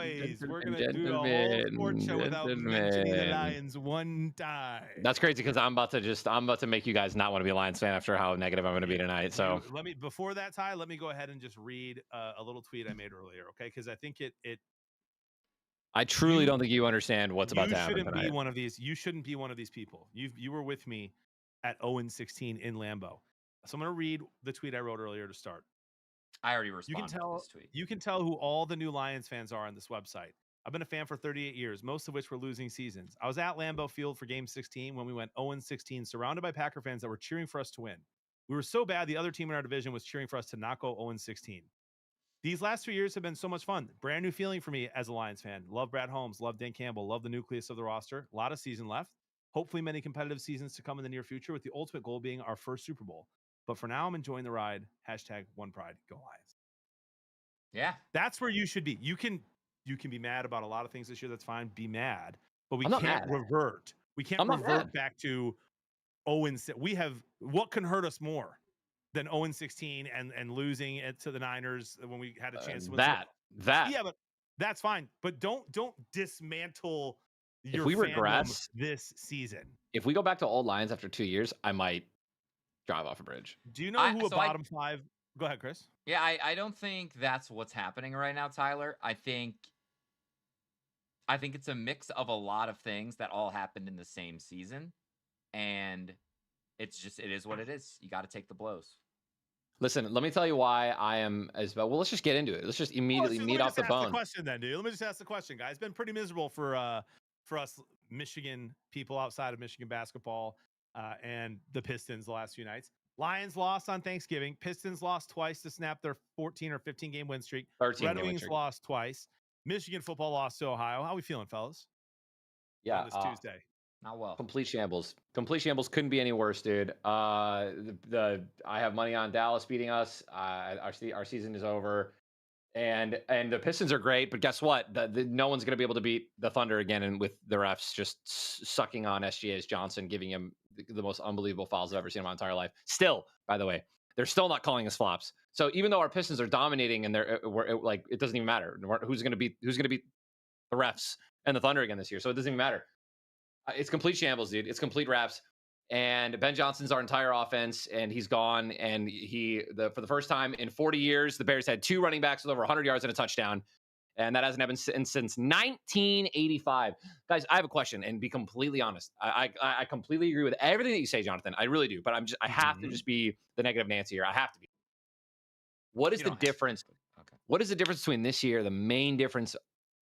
boys. We're Gentlemen, gonna do a whole sports gentlemen, show without mentioning the gentlemen. Lions one time. That's crazy because I'm about to make you guys not want to be a Lions fan after how negative I'm going to be Yeah. tonight. So Let me before that, Ty. Let me go ahead and just read a little tweet I made earlier, okay? Because I think it I truly you don't think you understand what's about you to happen shouldn't be tonight. one of these. You shouldn't be one of these people. You were with me at 0-16 in Lambeau. So I'm gonna read the tweet I wrote earlier to start. I already You can responded to tell this tweet. you can tell who all the new Lions fans are on this website. I've been a fan for 38 years, most of which were losing seasons. I was at Lambeau Field for Game 16 when we went 0-16, surrounded by Packer fans that were cheering for us to win. We were so bad, the other team in our division was cheering for us to not go 0-16. These last 2 years have been so much fun. Brand new feeling for me as a Lions fan. Love Brad Holmes, love Dan Campbell, love the nucleus of the roster. A lot of season left. Hopefully many competitive seasons to come in the near future, with the ultimate goal being our first Super Bowl. But for now, I'm enjoying the ride. Hashtag one pride. Go Lions. Yeah. That's where you should be. You can be mad about a lot of things this year. That's fine. Be mad. But we I'm not can't mad. revert. We can't I'm not revert mad. back to 0-6. We have what can hurt us more than 0-16 and losing it to the Niners when we had a chance to win. That Yeah, but that's fine. But don't dismantle if your we fandom regress, this season. if we go back to old Lions after 2 years, I might drive off a bridge. Do you know who a bottom five? Go ahead, Chris. Yeah, I don't think that's what's happening right now, Tyler. I think it's a mix of a lot of things that all happened in the same season, and it is what it is. You got to take the blows. Listen, let me tell you why I am as well. Well, let's just get into it. Let's just immediately meet off the bone. Let me just ask the question then, dude. Let me just ask the question, guys. It's been pretty miserable for us Michigan people outside of Michigan basketball and the Pistons the last few nights. Lions lost on Thanksgiving. Pistons lost twice to snap their 14 or 15 game win streak. 13 Red Wings lost twice. Michigan football lost to Ohio. How are we feeling, fellas? Yeah, on this Tuesday. Not well. Complete shambles. Complete shambles. Couldn't be any worse, dude. I have money on Dallas beating us. Our season is over, and the Pistons are great, but guess what? No one's going to be able to beat the Thunder again, and with the refs just sucking on SGA's Johnson, giving him the most unbelievable fouls I've ever seen in my entire life. Still, by the way, they're still not calling us flops. So even though our Pistons are dominating, and like it doesn't even matter who's going to beat the refs and the Thunder again this year. So it doesn't even matter. It's complete shambles, dude. It's complete raps. And Ben Johnson's our entire offense, and he's gone. And for the first time in 40 years, the Bears had 2 running backs with over 100 yards and a touchdown. And that hasn't happened since 1985. Guys, I have a question, and be completely honest. I completely agree with everything that you say, Jonathan. I really do. But I have to just be the negative Nancy here. I have to be. What is the difference? Okay. What is the difference between this year, the main difference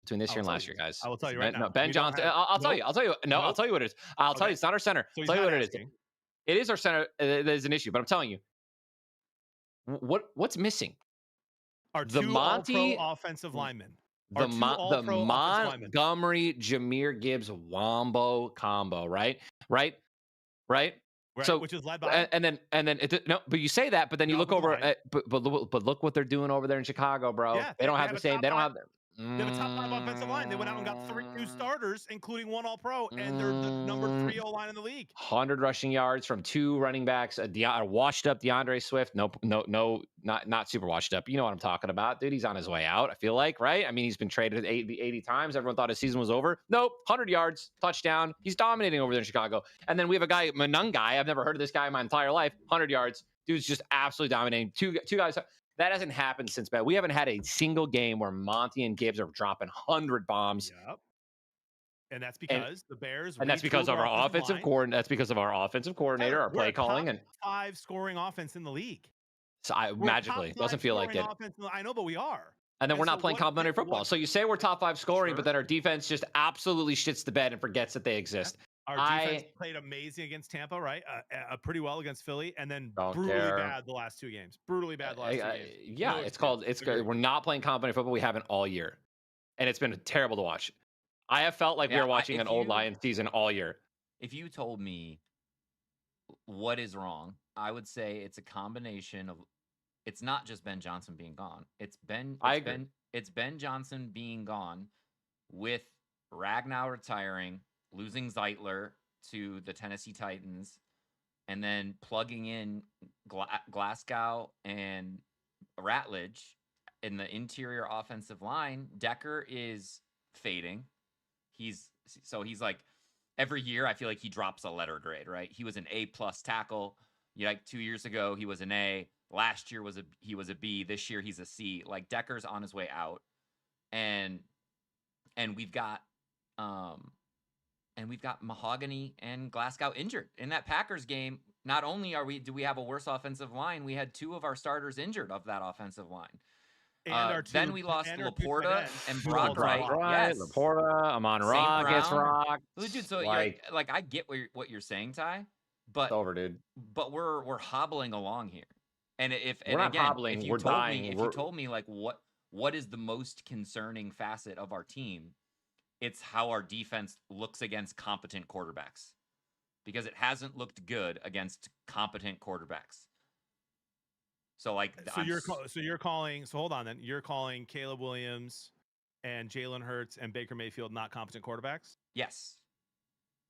between this year and last year, guys? I will tell you right now. No, Ben Johnson. I'll tell you. I'll tell you. No, I'll tell you what it is. I'll tell you. It's not our center. So I'll tell you what it is. It is our center. There's an issue, but I'm telling you, what's missing? Our two all-pro offensive linemen. The Montgomery Jahmyr Gibbs Wombo combo, right? So, which is led by but you say that, but then you look over at, but look what they're doing over there in Chicago, bro. Yeah, they don't have the same. They don't have. They have a top 5 offensive line. They went out and got 3 new starters, including 1 All-Pro, and they're the number 3 O-line in the league. 100 rushing yards from 2 running backs. A washed up DeAndre Swift. No, not super washed up. You know what I'm talking about, dude. He's on his way out. I feel like, right? I mean, he's been traded 80 times. Everyone thought his season was over. Nope, 100 yards, touchdown. He's dominating over there in Chicago. And then we have a guy, Manungai. I've never heard of this guy in my entire life. 100 yards. Dude's just absolutely dominating. Two guys. That hasn't happened since Ben. We haven't had a single game where Monty and Gibbs are dropping 100 bombs. Yep. And that's because the Bears. And that's because of our offensive coordinator. That's because of our offensive coordinator, our play calling, and 5 scoring offense in the league. So magically doesn't feel like it. I know, but we are. And then we're not playing complementary football. So you say we're top 5 scoring, but then our defense just absolutely shits the bed and forgets that they exist. Our defense played amazing against Tampa, right? Pretty well against Philly, and then brutally bad the last 2 games. Brutally bad the last 2 games. Yeah, it's good. We're not playing complementary football. We haven't all year, and it's been terrible to watch. I have felt like we are watching an old Lions season all year. If you told me what is wrong, I would say it's a combination of. It's not just Ben Johnson being gone. It's Ben Johnson being gone with Ragnow retiring, losing Zeitler to the Tennessee Titans, and then plugging in Glasgow and Ratledge in the interior offensive line, Decker is fading. He's like every year I feel like he drops a letter grade, right? He was an A+ tackle. Like 2 years ago, he was an A. Last year he was a B. This year he's a C. Like Decker's on his way out. And we've got Mahogany and Glasgow injured. In that Packers game, not only do we have a worse offensive line, we had 2 of our starters injured of that offensive line. And then we lost Laporta and Brock Wright. Yes. Laporta, Amon Ra gets rocked. Dude, so like I get what you're saying, Ty, but it's over, dude. But we're hobbling along here. And if you told me like what is the most concerning facet of our team, it's how our defense looks against competent quarterbacks. Because it hasn't looked good against competent quarterbacks. So like you're calling Caleb Williams and Jalen Hurts and Baker Mayfield not competent quarterbacks? Yes.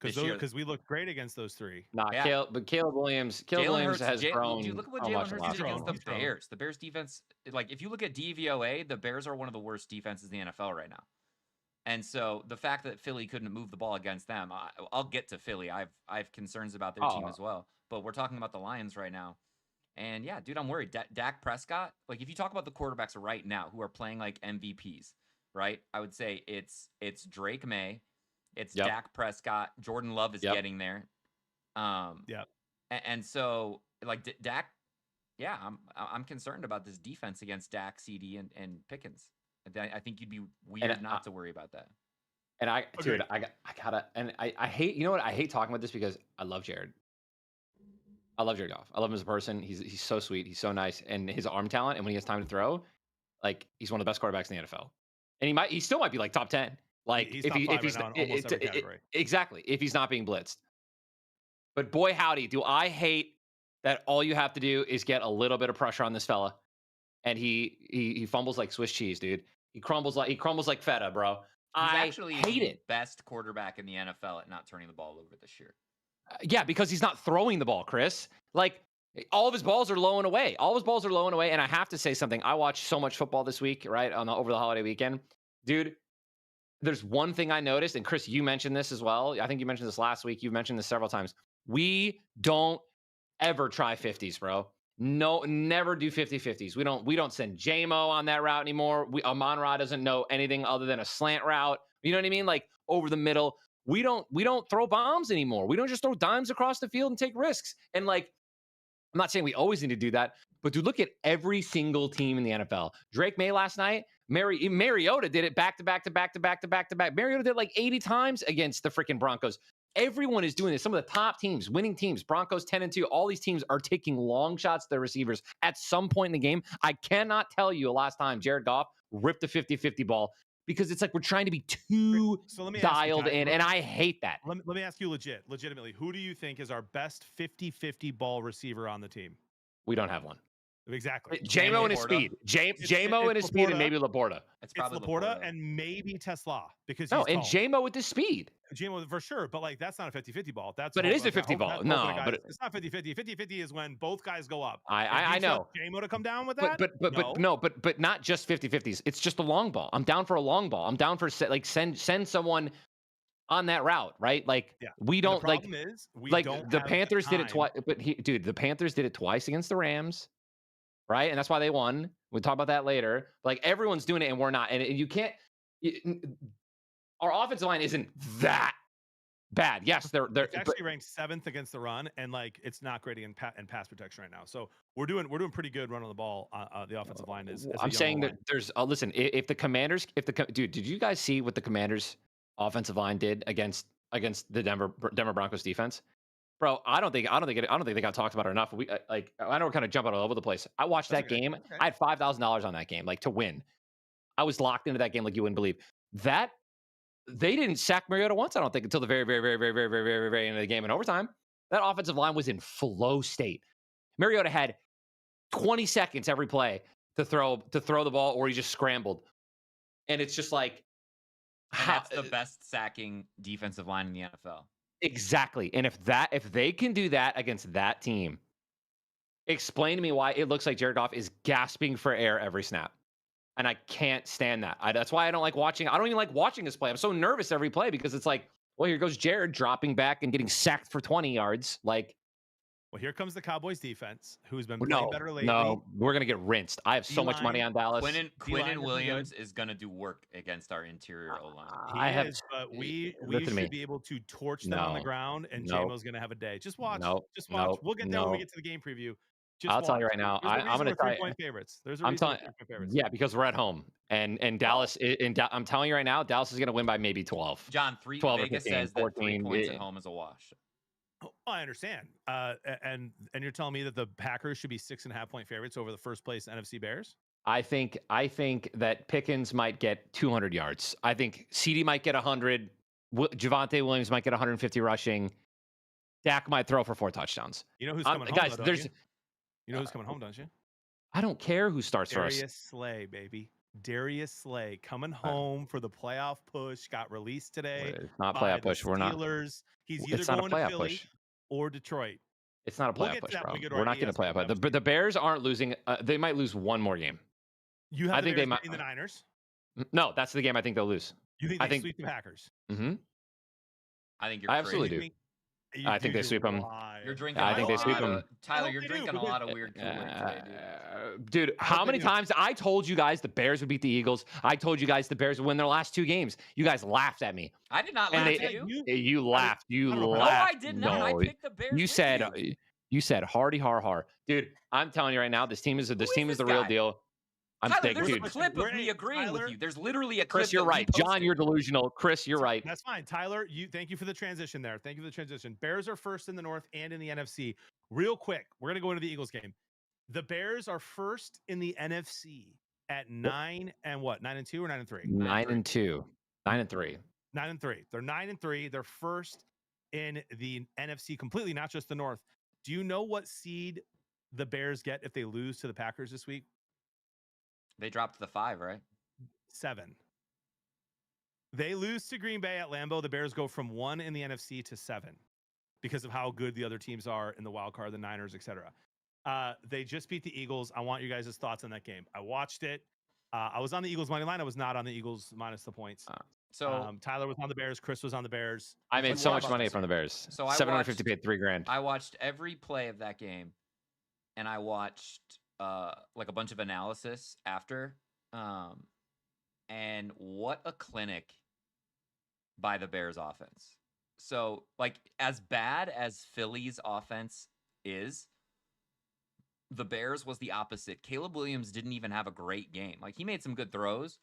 Because we looked great against those 3. But Caleb Williams has grown. Dude, look at what Jalen Hurts did against the Bears. The Bears defense, like if you look at DVOA, the Bears are one of the worst defenses in the NFL right now. And so the fact that Philly couldn't move the ball against them, I'll get to Philly. I have concerns about their team as well. But we're talking about the Lions right now. And yeah, dude, I'm worried. Dak Prescott, like if you talk about the quarterbacks right now who are playing like MVPs, right? I would say it's Drake May. It's Dak Prescott. Jordan Love is getting there. And so like Dak, yeah, I'm concerned about this defense against Dak, CD, and Pickens. I think you'd be weird not to worry about that. And I gotta, and I hate, you know what? I hate talking about this because I love Jared. I love Jared Goff. I love him as a person. He's so sweet. He's so nice, and his arm talent. And when he has time to throw, like he's one of the best quarterbacks in the NFL. And he still might be like top 10. Like he's top 5 right now in almost every category. Exactly. If he's not being blitzed. But boy, howdy, do I hate that all you have to do is get a little bit of pressure on this fella, and he fumbles like Swiss cheese, dude. He crumbles like feta, bro. I hate it. Best quarterback in the NFL at not turning the ball over this year. Yeah, because he's not throwing the ball, Chris. Like all of his balls are low and away. And I have to say something. I watched so much football this week, right, over the holiday weekend, dude. There's one thing I noticed, and Chris, you mentioned this as well. I think you mentioned this last week. You've mentioned this several times. We don't ever try 50s, bro. No, never do 50-50s. We don't send JMO on that route anymore. Amon Ra doesn't know anything other than a slant route. You know what I mean? Like over the middle. We don't throw bombs anymore. We don't just throw dimes across the field and take risks. And like, I'm not saying we always need to do that, but dude, look at every single team in the NFL. Drake May last night, Mariota did it back to back. Mariota did it like 80 times against the freaking Broncos. Everyone is doing this. Some of the top teams, winning teams, Broncos 10-2, all these teams are taking long shots to their receivers at some point in the game. I cannot tell you the last time Jared Goff ripped a 50-50 ball because it's like we're trying to be too dialed in, and I hate that. Let me ask you legitimately, who do you think is our best 50-50 ball receiver on the team? We don't have one. Exactly. JMO and his speed. JMO and his speed, and maybe Laporta. It's Laporta and maybe Tesla because and JMO with his speed. JMO for sure, but like that's not a 50-50 ball. But it is a 50 ball. No, but it's not 50-50. 50-50 is when both guys go up. I know. JMO to come down with that? But not just 50-50s. It's just a long ball. I'm down for a long ball. I'm down for like send someone on that route, right? Like we don't the problem is we don't the Panthers did it twice. But the Panthers did it twice against the Rams. Right. And that's why they won. We'll talk about that later. Like everyone's doing it and we're not. And you can't. Our offensive line isn't that bad. Yes, they're actually ranked 7th against the run, and like it's not great in pass protection right now. So we're doing pretty good running the ball. The offensive line is. I'm saying that there's. Listen, if the Commanders, dude, did you guys see what the Commanders' offensive line did against the Denver Broncos defense? Bro, I don't think they got talked about enough. I know we're kind of jumping all over the place. I watched that game. Okay. I had $5,000 on that game, like to win. I was locked into that game like you wouldn't believe. That they didn't sack Mariota once, I don't think, until the very, very, very, very, very, very, very, very end of the game in overtime. That offensive line was in flow state. Mariota had 20 seconds every play to throw the ball, or he just scrambled. And it's just like that's the best sacking defensive line in the NFL. Exactly. And if they can do that against that team, explain to me why it looks like Jared Goff is gasping for air every snap. And I can't stand that. That's why I don't like watching. I don't even like watching this play. I'm so nervous every play because it's like, well, here goes Jared dropping back and getting sacked for 20 yards. Like, well, here comes the Cowboys defense, who's been playing better lately. No, we're gonna get rinsed. I have so much money on Dallas. Quinnen Williams is gonna do work against our interior O-line. But we should be able to torch them on the ground, and JMO's gonna have a day. Just watch. Just watch. We'll get there when we get to the game preview. I'll tell you right now. I'm going to tell you. 3-point favorites. There's a reason we're 3-point favorites. Yeah, because we're at home, and Dallas. I'm telling you right now, Dallas is going to win by maybe 12. John, 12 Vegas 15, says 14, that 3 points at home is a wash. Oh, I understand. And you're telling me that the Packers should be 6.5-point favorites over the first place NFC Bears? I think that Pickens might get 200 yards. I think CD might get 100. Javonte Williams might get 150 rushing. Dak might throw for 4 touchdowns. You know who's coming home, guys? Though, you know who's coming home, don't you? I don't care who starts Darius first. Slay, baby. Darius Slay coming home for the playoff push. Got released today. It's not playoff push. We're not. He's either going to Philly or Detroit. It's not a playoff push, bro. We're not getting a playoff push. The Bears aren't losing. They might lose one more game. You have the Niners? No, that's the game I think they'll lose. You think they sweep the Packers? Mm-hmm. I think you're I absolutely do. I think they sweep them. You're drinking. I think they sweep them. Tyler, you're drinking a lot of weird Kool-Aid today, dude. How many times I told you guys the Bears would beat the Eagles? I told you guys the Bears would win their last 2 games. You guys laughed at me. I did not laugh at you. You laughed. You laughed. No, I did not. I picked the Bears. You said hardy har. Dude, I'm telling you right now, this team is the real deal. Tyler, there's a clip of me agreeing with you. There's literally a clip. Chris, you're right. John, you're delusional. Chris, you're right. That's fine. Tyler, thank you for the transition there. Thank you for the transition. Bears are first in the North and in the NFC. Real quick, we're going to go into the Eagles game. The Bears are first in the NFC at 9 and what? 9-2 or 9-3? 9-2. 9-3. 9-3. They're 9-3. They're first in the NFC completely, not just the North. Do you know what seed the Bears get if they lose to the Packers this week? They dropped the 5, right? 7. They lose to Green Bay at Lambeau. The Bears go from 1 in the NFC to 7 because of how good the other teams are in the wild card, the Niners, etc. They just beat the Eagles. I want you guys' thoughts on that game. I watched it. I was on the Eagles money line. I was not on the Eagles minus the points. Tyler was on the Bears. Chris was on the Bears. I made so much money from the Bears. So $750 paid $3,000. I watched every play of that game, and I watched like a bunch of analysis after. And what a clinic by the Bears offense. So, like, as bad as Philly's offense is, the Bears was the opposite. Caleb Williams didn't even have a great game. Like, he made some good throws.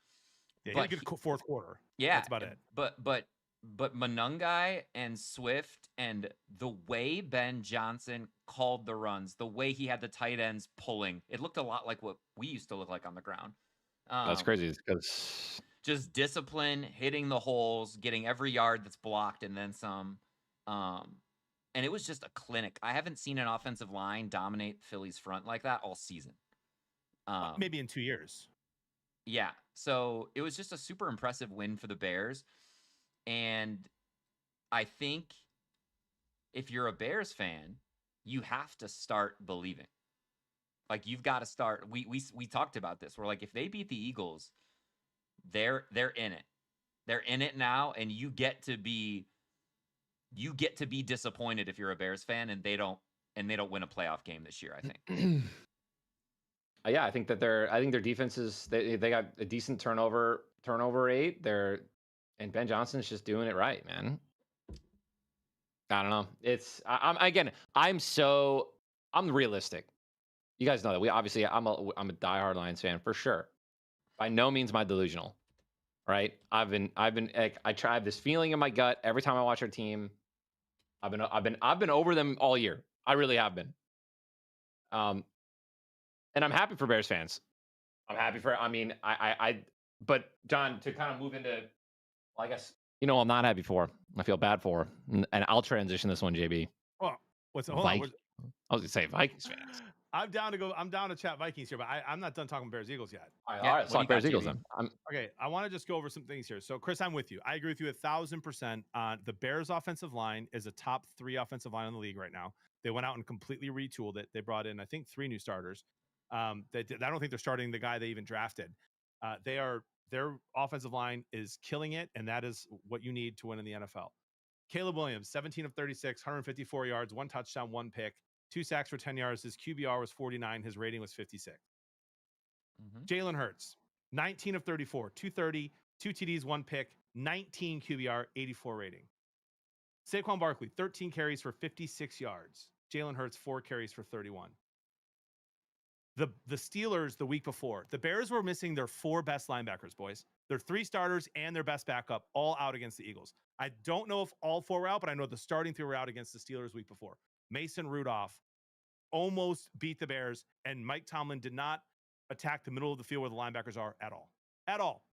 Yeah, he had a good fourth quarter. Yeah. That's about it. But Monungai and Swift and the way Ben Johnson called the runs, the way he had the tight ends pulling, it looked a lot like what we used to look like on the ground. That's crazy because just discipline, hitting the holes, getting every yard that's blocked and then some. And it was just a clinic. I haven't seen an offensive line dominate Philly's front like that all season. Maybe in 2 years. Yeah. So it was just a super impressive win for the Bears. And I think if you're a Bears fan, you have to start believing. Like, you've got to start. We talked about this. We're like, if they beat the Eagles, they're in it. They're in it now, and you get to be disappointed if you're a Bears fan and they don't win a playoff game this year, I think. Yeah, I think their defense is they got a decent turnover rate. And Ben Johnson's just doing it right, man. I don't know. I'm realistic. You guys know that. I'm a diehard Lions fan for sure. By no means am I delusional, right? I have this feeling in my gut every time I watch our team. I've been over them all year. I really have been. And I'm happy for Bears fans. But John, to kind of move into, well, I guess, I'm not happy for. I feel bad for. And I'll transition this one, JB. Well, hold on. I was going to say Vikings fans. I'm down to chat Vikings here, but I'm not done talking Bears Eagles yet. All right, let's talk Bears Eagles then. Okay, I want to just go over some things here. So, Chris, I'm with you. I agree with you 1,000%. The Bears offensive line is a top 3 offensive line in the league right now. They went out and completely retooled it. They brought in, I think, 3 new starters. I don't think they're starting the guy they even drafted. Their offensive line is killing it, and that is what you need to win in the NFL. Caleb Williams, 17 of 36, 154 yards, 1 touchdown, 1 pick, 2 sacks for 10 yards. His QBR was 49. His rating was 56. Jalen Hurts, 19 of 34, 230, 2 TDs, 1 pick, 19 QBR, 84 rating. Saquon Barkley, 13 carries for 56 yards. Jalen Hurts, 4 carries for 31. The Steelers the week before, the Bears were missing their 4 best linebackers, boys. Their 3 starters and their best backup all out against the Eagles. I don't know if all 4 were out, but I know the starting 3 were out against the Steelers week before. Mason Rudolph almost beat the Bears, and Mike Tomlin did not attack the middle of the field where the linebackers are at all. At all.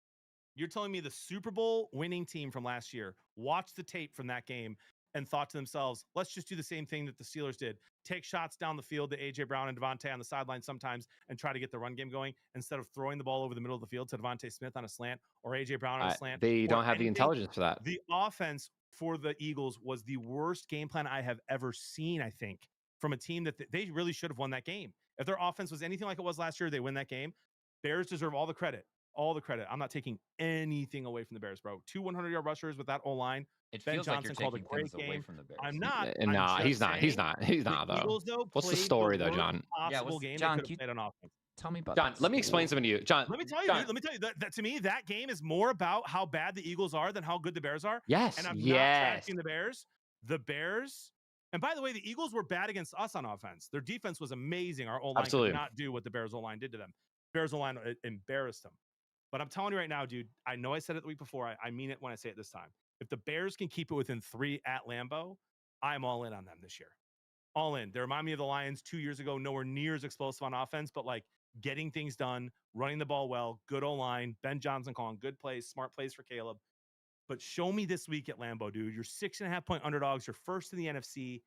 You're telling me the Super Bowl winning team from last year watched the tape from that game and thought to themselves, let's just do the same thing that the Steelers did. Take shots down the field to A.J. Brown and Devontae on the sideline sometimes and try to get the run game going instead of throwing the ball over the middle of the field to Devontae Smith on a slant or A.J. Brown on a slant. They don't have the intelligence for that. The offense for the Eagles was the worst game plan I have ever seen, I think, from a team that they really should have won that game. If their offense was anything like it was last year, they win that game. Bears deserve all the credit. All the credit. I'm not taking anything away from the Bears, bro. 2 100-yard rushers with that O-line. It Ben feels Johnson like you're called a taking great things away game. from the Bears. I'm not. No, he's not. He's not. He's The not, though. Eagles, though, What's the played story, though, worst John? possible game John, they could have played on offense. Tell me about John, that. let me explain something to you. John, let me tell you, John, dude, let me tell you that to me, that game is more about how bad the Eagles are than how good the Bears are. Yes. And I'm not trashing the Bears. The Bears, and by the way, the Eagles were bad against us on offense. Their defense was amazing. Our O-line could not do what the Bears O-line did to them. Bears O-line embarrassed them. But I'm telling you right now, dude, I know I said it the week before. I mean it when I say it this time. If the Bears can keep it within 3 at Lambeau, I'm all in on them this year. All in. They remind me of the Lions 2 years ago, nowhere near as explosive on offense, but like getting things done, running the ball well, good O-line, Ben Johnson calling good plays, smart plays for Caleb. But show me this week at Lambeau, dude. You're 6.5-point underdogs. You're first in the NFC.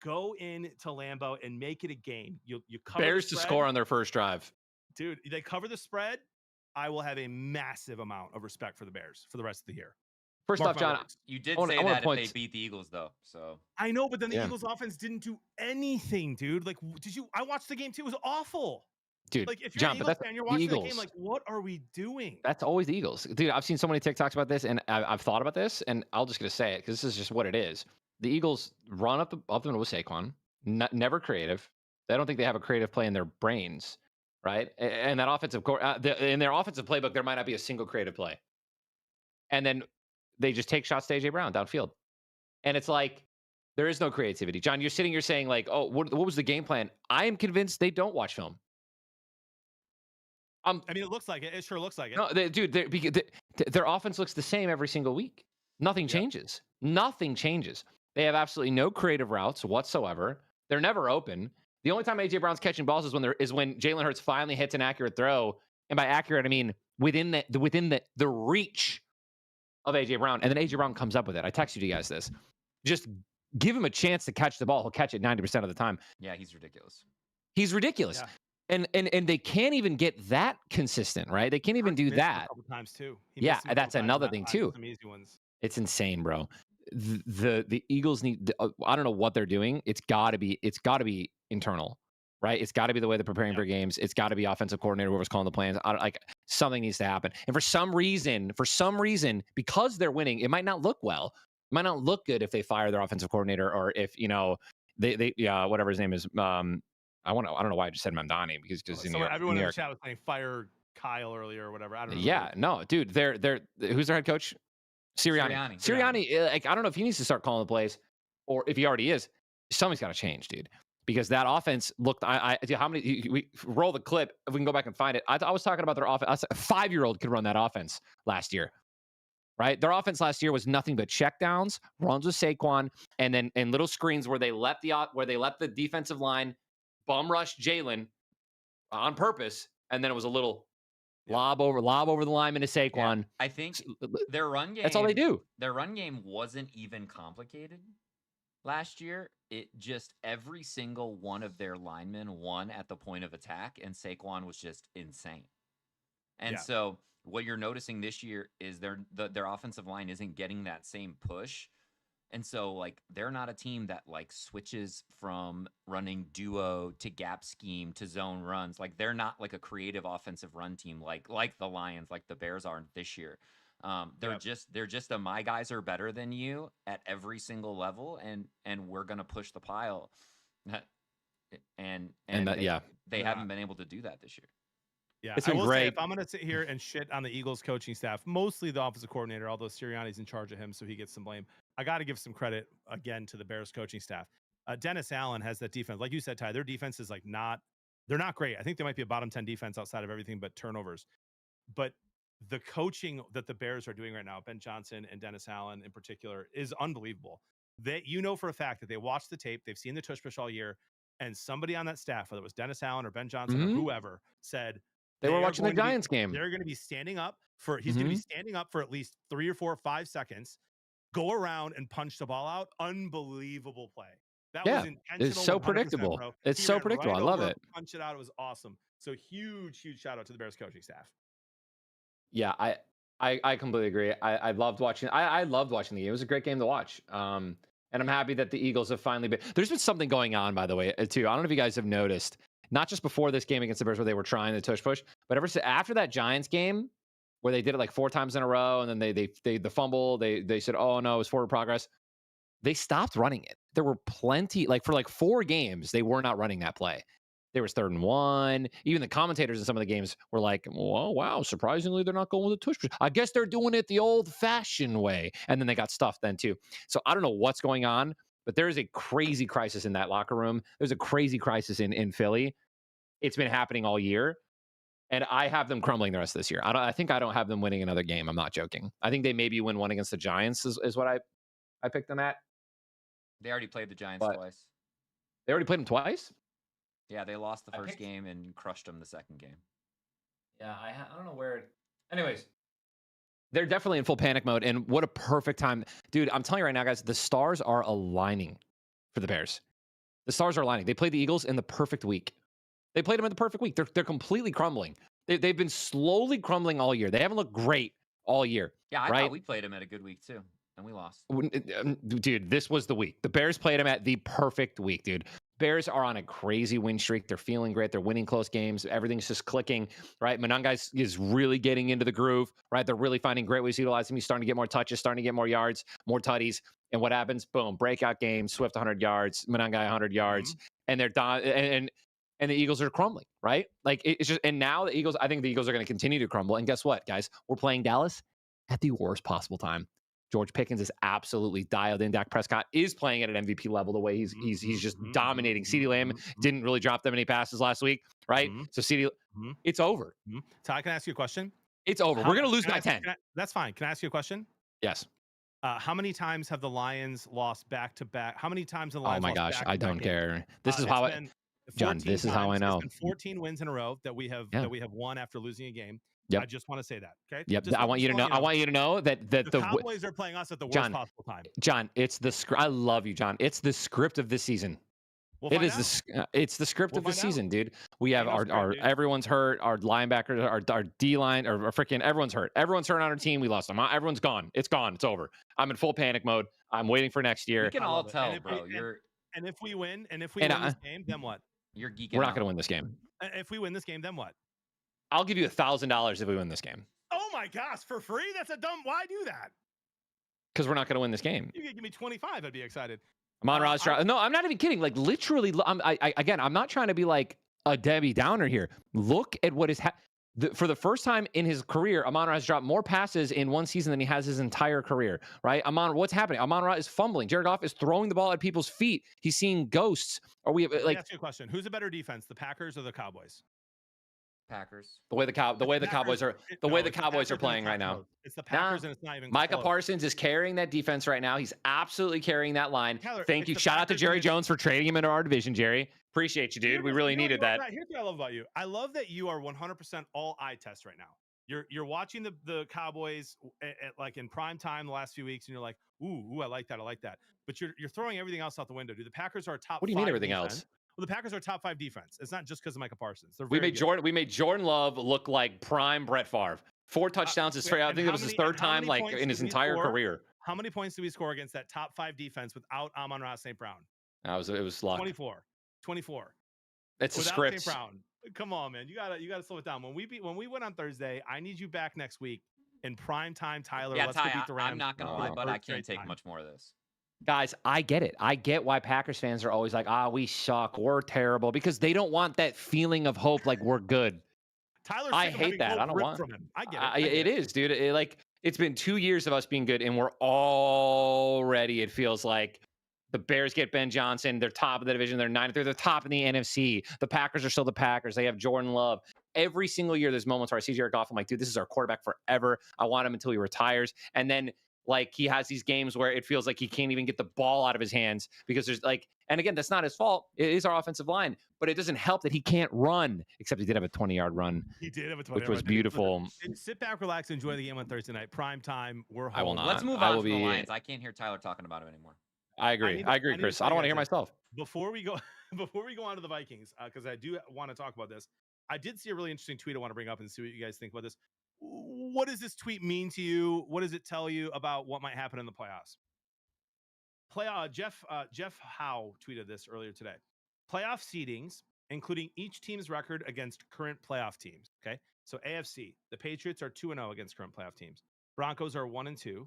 Go into Lambeau and make it a game. You cover Bears to score on their first drive. Dude, they cover the spread. I will have a massive amount of respect for the Bears for the rest of the year. First off, John, you did say that if they beat the Eagles, though. So I know, but then the Eagles offense didn't do anything, dude. Like, I watched the game too. It was awful. Dude, like if you're John, an Eagles fan, you're watching the game like, what are we doing? That's always the Eagles. Dude, I've seen so many TikToks about this, and I've thought about this, and I'll just gonna say it because this is just what it is. The Eagles run up the middle with Saquon, never creative. They don't think they have a creative play in their brains, right? And that offensive in their offensive playbook, there might not be a single creative play. And then they just take shots to A.J. Brown downfield. And it's like, there is no creativity. John, you're sitting here saying like, oh, what was the game plan? I am convinced they don't watch film. I mean, it looks like it. It sure looks like it. No, their offense looks the same every single week. Nothing changes. Nothing changes. They have absolutely no creative routes whatsoever. They're never open. The only time A.J. Brown's catching balls is when Jalen Hurts finally hits an accurate throw. And by accurate, I mean within the reach of A.J. Brown. And then A.J. Brown comes up with it. I texted you guys this. Just give him a chance to catch the ball. He'll catch it 90% of the time. Yeah, he's ridiculous. He's ridiculous. Yeah. And they can't even get that consistent, right? They can't even do that. A couple times too. Yeah, that's another thing too. Some easy ones. It's insane, bro. The Eagles need. I don't know what they're doing. It's got to be internal, right? It's got to be the way they're preparing for games. It's got to be offensive coordinator, whoever's calling the plans. Something needs to happen. And for some reason, because they're winning, it might not look well. It might not look good if they fire their offensive coordinator or if they whatever his name is. I don't know why I just said Mamdani because everyone in the chat was saying fire Kyle earlier or whatever. I don't know. Yeah, no, dude. They're who's their head coach? Sirianni. Like, I don't know if he needs to start calling the plays or if he already is. Something's got to change, dude. Because that offense looked. How many? We roll the clip if we can go back and find it. I was talking about their offense. A 5-year-old could run that offense last year, right? Their offense last year was nothing but checkdowns, runs with Saquon, and then little screens where they let the defensive line bum rush Jalen on purpose, and then it was a little lob over the lineman to Saquon. Yeah, I think their run game. That's all they do. Their run game wasn't even complicated last year. It just every single one of their linemen won at the point of attack, and Saquon was just insane. And so what you're noticing this year is their offensive line isn't getting that same push And so, like, they're not a team that, like, switches from running duo to gap scheme to zone runs. Like, they're not, like, a creative offensive run team like the Lions, like the Bears are this year. They're just a my guys are better than you at every single level, and we're gonna push the pile. and that, they haven't been able to do that this year. Yeah, it's I been will great. say, if I'm going to sit here and shit on the Eagles coaching staff, mostly the offensive coordinator, although Sirianni's in charge of him, so he gets some blame. I got to give some credit again to the Bears coaching staff. Dennis Allen has that defense, like you said, Ty. Their defense is they're not great. I think they might be a bottom 10 defense outside of everything but turnovers. But the coaching that the Bears are doing right now, Ben Johnson and Dennis Allen in particular, is unbelievable. For a fact that they watched the tape, they've seen the tush push all year, and somebody on that staff, whether it was Dennis Allen or Ben Johnson or whoever, said they were watching the Giants game. They're going to be standing up he's going to be standing up for at least 3 or 4 or 5 seconds, go around and punch the ball out. Unbelievable play. That was intentional. It's so predictable. Bro. It's so predictable. I love it. Punch it out. It was awesome. So huge shout out to the Bears coaching staff. Yeah, I completely agree. I loved watching. I loved watching the game. It was a great game to watch. And I'm happy that the Eagles have finally been. There's been something going on, by the way, too. I don't know if you guys have noticed. Not just before this game against the Bears where they were trying the tush push, but after that Giants game where they did it like 4 times in a row, and then they the fumble, they said, oh no, it was forward progress. They stopped running it. There were plenty, like for like 4 games, they were not running that play. There was 3rd and 1. Even the commentators in some of the games were like, "Oh wow, surprisingly, they're not going with the tush push. I guess they're doing it the old-fashioned way." And then they got stuffed then too. So I don't know what's going on, but there is a crazy crisis in that locker room. There's a crazy crisis in Philly. It's been happening all year, and I have them crumbling the rest of this year. I think I don't have them winning another game. I'm not joking. I think they maybe win one against the Giants is what I picked them at. They already played the Giants twice. They already played them twice? Yeah, they lost the first game and crushed them the second game. Yeah, I don't know where. Anyways, they're definitely in full panic mode, and what a perfect time. Dude, I'm telling you right now, guys, the stars are aligning for the Bears. The stars are aligning. They played the Eagles in the perfect week. They played them in the perfect week. They're completely crumbling. They've been slowly crumbling all year. They haven't looked great all year. Yeah, I right? thought we played them at a good week too, and we lost. Dude, this was the week. The Bears played them at the perfect week, dude. Bears are on a crazy win streak. They're feeling great. They're winning close games. Everything's just clicking, right? Monangai is really getting into the groove, right? They're really finding great ways to utilize him. He's starting to get more touches, starting to get more yards, more tutties. And what happens? Boom, breakout game. Swift 100 yards, Monangai 100 yards, and they're done. And the Eagles are crumbling, right? Like it's just. And now I think the Eagles are going to continue to crumble. And guess what, guys? We're playing Dallas at the worst possible time. George Pickens is absolutely dialed in. Dak Prescott is playing at an MVP level the way he's just dominating. CeeDee Lamb didn't really drop that many passes last week, right? So CeeDee, it's over. Ty, can I ask you a question? It's over. We're going to lose by 10. That's fine. Can I ask you a question? Yes. How many times have the Lions lost back to back? How many times have the Lions lost back to back? Oh my gosh, I don't care. This is how John, this is how I know. It's been 14 wins in a row that we have won after losing a game. Yep. I just want to say that. Okay. Yep. I want you to know. I want you to know that the Cowboys are playing us at the worst possible time. John, it's the script. I love you, John. It's the script of this season. It's the script of the season, dude. We have our everyone's hurt. Our linebackers, our D line, or freaking everyone's hurt. Everyone's hurt on our team. We lost them. Everyone's gone. It's gone. It's over. I'm in full panic mode. I'm waiting for next year. We can all tell, bro. And if we win, this game, then what? You're geeking. We're not going to win this game. If we win this game, then what? I'll give you $1,000 if we win this game. Oh my gosh, for free? That's a dumb. Why do that? Because we're not going to win this game. You could give me 25. I'd be excited. Amon-Ra St. No, I'm not even kidding. Like literally, again, I'm not trying to be like a Debbie Downer here. Look at what is for the first time in his career. Amon-Ra has dropped more passes in one season than he has his entire career. Right? What's happening? Amon-Ra is fumbling. Jared Goff is throwing the ball at people's feet. He's seeing ghosts. Let me ask you a question. Who's a better defense, the Packers or the Cowboys? Packers. The way the Cowboys are playing right now. It's the Packers, and it's not even Micah Parsons is carrying that defense right now. He's absolutely carrying that line. Thank you. Shout out to Jerry Jones for trading him into our division, Jerry. Appreciate you, dude. We really needed that. Here's what I love about you. I love that you are 100% all eye test right now. You're watching the Cowboys like in prime time the last few weeks, and you're like, ooh, I like that. But you're throwing everything else out the window, dude. The Packers are top. What do you mean everything else? Well, the Packers are top 5 defense. It's not just because of Micah Parsons. We made Jordan Love look like prime Brett Favre. 4 touchdowns is straight. I think it was his third time in his entire career. How many points did we score against that top 5 defense without Amon-Ra St. Brown? It was luck. 24. It's a without script. St. Brown. Come on, man. You gotta slow it down. When we went on Thursday, I need you back next week in prime time, Tyler. Yeah, Let's Ty, go beat the Rams. I'm not gonna lie, but I can't take much more of this. Guys, I get it. I get why Packers fans are always like, we suck, we're terrible, because they don't want that feeling of hope like we're good. I hate that. I don't want from him. I get it. It is, dude. It's been 2 years of us being good, and we're already, it feels like, the Bears get Ben Johnson. They're top of the division. They're 9-3. They're top in the NFC. The Packers are still the Packers. They have Jordan Love. Every single year, there's moments where I see Jared Goff. I'm like, dude, this is our quarterback forever. I want him until he retires. And then, like, he has these games where it feels like he can't even get the ball out of his hands because there's and again, that's not his fault. It is our offensive line, but it doesn't help that he can't run, except he did have a 20-yard run. He did have a 20-yard run, which was beautiful. Sit back, relax, enjoy the game on Thursday night. Prime time. We're home. I will not. Let's move on from the Lions. I can't hear Tyler talking about it anymore. I agree, Chris. I don't want to hear myself. Before we go on to the Vikings, because I do want to talk about this. I did see a really interesting tweet I want to bring up and see what you guys think about this. What does this tweet mean to you? What does it tell you about what might happen in the playoffs? Jeff Howe tweeted this earlier today. Playoff seedings, including each team's record against current playoff teams. Okay, so AFC, the Patriots are 2-0 against current playoff teams. Broncos are 1-2.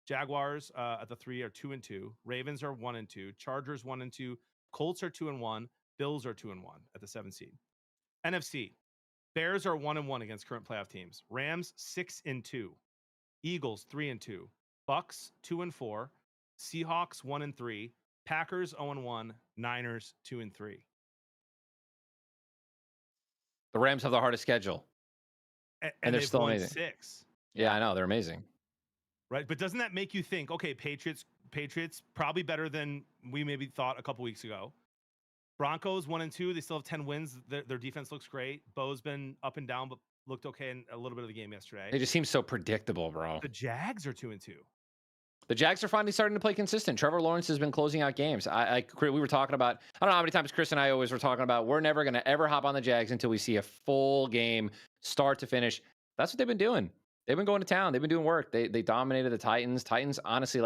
Jaguars at the 3 are 2-2. Ravens are 1-2. Chargers 1-2. Colts are 2-1. Bills are 2-1 at the 7 seed. NFC, Bears are 1-1 against current playoff teams. Rams 6-2. Eagles 3-2. Bucks 2-4. Seahawks 1-3. Packers 0-1. Niners 2-3. The Rams have the hardest schedule, and they're still amazing. 6. Yeah, I know, they're amazing. Right, but doesn't that make you think? Okay, Patriots probably better than we maybe thought a couple weeks ago. Broncos 1-2. They still have 10 wins. Their defense looks great. Bo's been up and down, but looked okay in a little bit of the game yesterday. They just seem so predictable, bro. The Jags are 2-2. The Jags are finally starting to play consistent. Trevor Lawrence has been closing out games. We were talking about, I don't know how many times Chris and I always were talking about, we're never going to ever hop on the Jags until we see a full game, start to finish. That's what they've been doing. They've been going to town. They've been doing work. They dominated the Titans. Titans, honestly,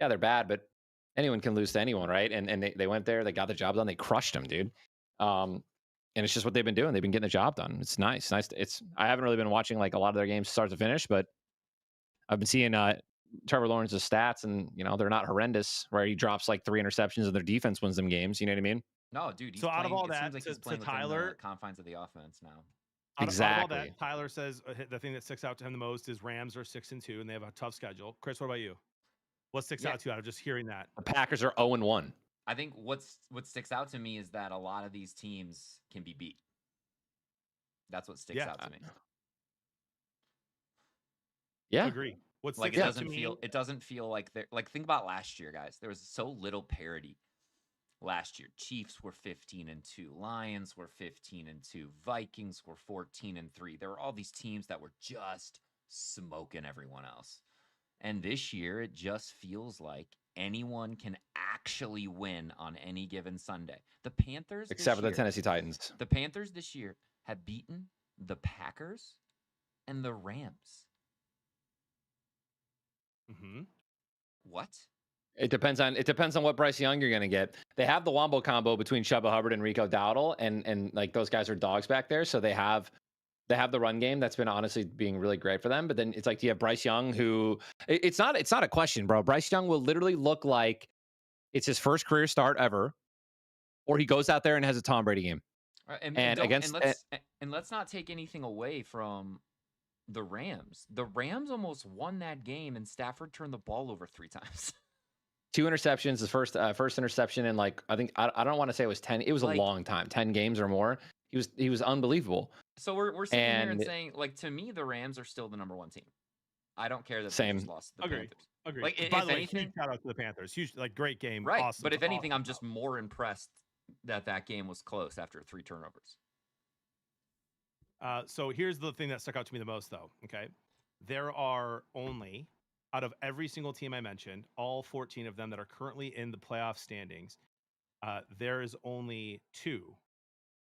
yeah, they're bad, but anyone can lose to anyone, right? And they went there. They got the job done. They crushed them, dude. And it's just what they've been doing. They've been getting the job done. It's nice. I haven't really been watching a lot of their games start to finish, but I've been seeing Trevor Lawrence's stats, and they're not horrendous. Where he drops 3 interceptions and their defense wins them games. You know what I mean? No, dude. So out of all that, seems like he's playing to Tyler, the confines of the offense now. Exactly. Out of all that, Tyler says the thing that sticks out to him the most is Rams are 6-2 and they have a tough schedule. Chris, what about you? What sticks out to you out of just hearing that? The Packers are 0-1. I think what sticks out to me is that a lot of these teams can be beat. That's what sticks out to me. Yeah, agree. What's it doesn't feel like they're think about last year, guys. There was so little parity. Last year, Chiefs were 15-2, Lions were 15-2, Vikings were 14-3. There were all these teams that were just smoking everyone else. And this year, it just feels like anyone can actually win on any given Sunday. The Panthers, except for the Tennessee Titans. The Panthers this year have beaten the Packers and the Rams. Mm-hmm. What? It depends on what Bryce Young you're going to get. They have the Wombo combo between Chuba Hubbard and Rico Dowdle, and those guys are dogs back there. So they have the run game that's been honestly being really great for them. But then it's do you have Bryce Young, who it's not a question, bro. Bryce Young will literally look like it's his first career start ever, or he goes out there and has a Tom Brady game. And let's not take anything away from the Rams. The Rams almost won that game, and Stafford turned the ball over 3 times. 2 interceptions. The first interception in I think I don't want to say it was 10. It was a long time, 10 games or more. He was unbelievable. So we're sitting here and saying, to me, the Rams are still the number 1 team. I don't care that they just lost to the Panthers. Agreed. By the way, huge shout out to the Panthers. Huge, great game. Right. Awesome. But if anything, I'm just more impressed that game was close after 3 turnovers. So here's the thing that stuck out to me the most, though. Okay, there are only, out of every single team I mentioned, all 14 of them that are currently in the playoff standings, there is only 2,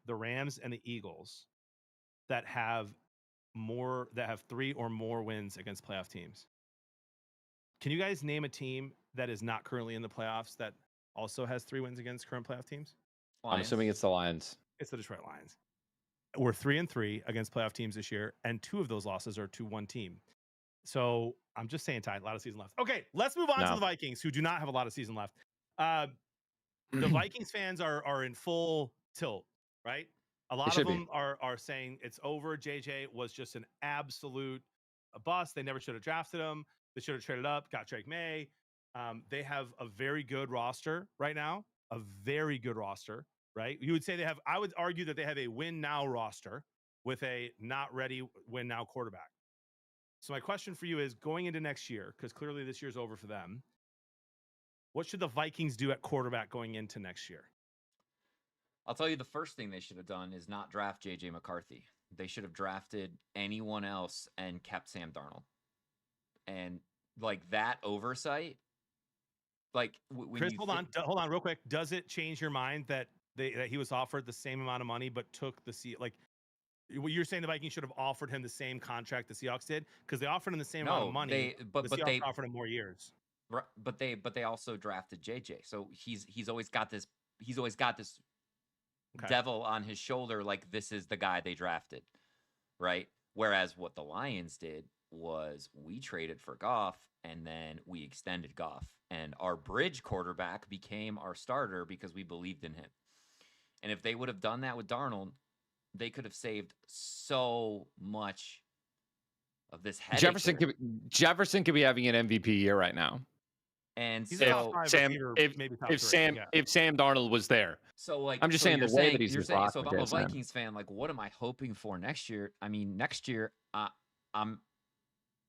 the Rams and the Eagles, that have 3 or more wins against playoff teams. Can you guys name a team that is not currently in the playoffs that also has 3 wins against current playoff teams? I'm assuming it's the Lions. It's the Detroit Lions. We're 3-3 against playoff teams this year, and 2 of those losses are to one team. So I'm just saying, Ty, a lot of season left. Okay, let's move on to the Vikings, who do not have a lot of season left. The Vikings fans are in full tilt, right? A lot of them are saying it's over. JJ was just an absolute bust. They never should have drafted him. They should have traded up, got Drake May. They have a very good roster right now, a very good roster, right? You would say I would argue that they have a win now roster with a not ready win now quarterback. So my question for you is, going into next year, because clearly this year's over for them, what should the Vikings do at quarterback going into next year? I'll tell you, the first thing they should have done is not draft J.J. McCarthy. They should have drafted anyone else and kept Sam Darnold. And like that oversight, like when Chris, hold on real quick. Does it change your mind that he was offered the same amount of money but took the seat? Like, you're saying the Vikings should have offered him the same contract the Seahawks did, because they offered him the same amount of money, but the Seahawks offered him more years. But they also drafted JJ, so he's always got this devil on his shoulder, like this is the guy they drafted, right? Whereas what the Lions did was we traded for Goff and then we extended Goff, and our bridge quarterback became our starter because we believed in him. And if they would have done that with Darnold, they could have saved so much of this headache. Jefferson could be having an MVP year right now. And he's so if Sam Darnold was there. So like I'm just saying the way that he's saying, so if I'm a Vikings fan, like what am I hoping for next year? I mean, next year,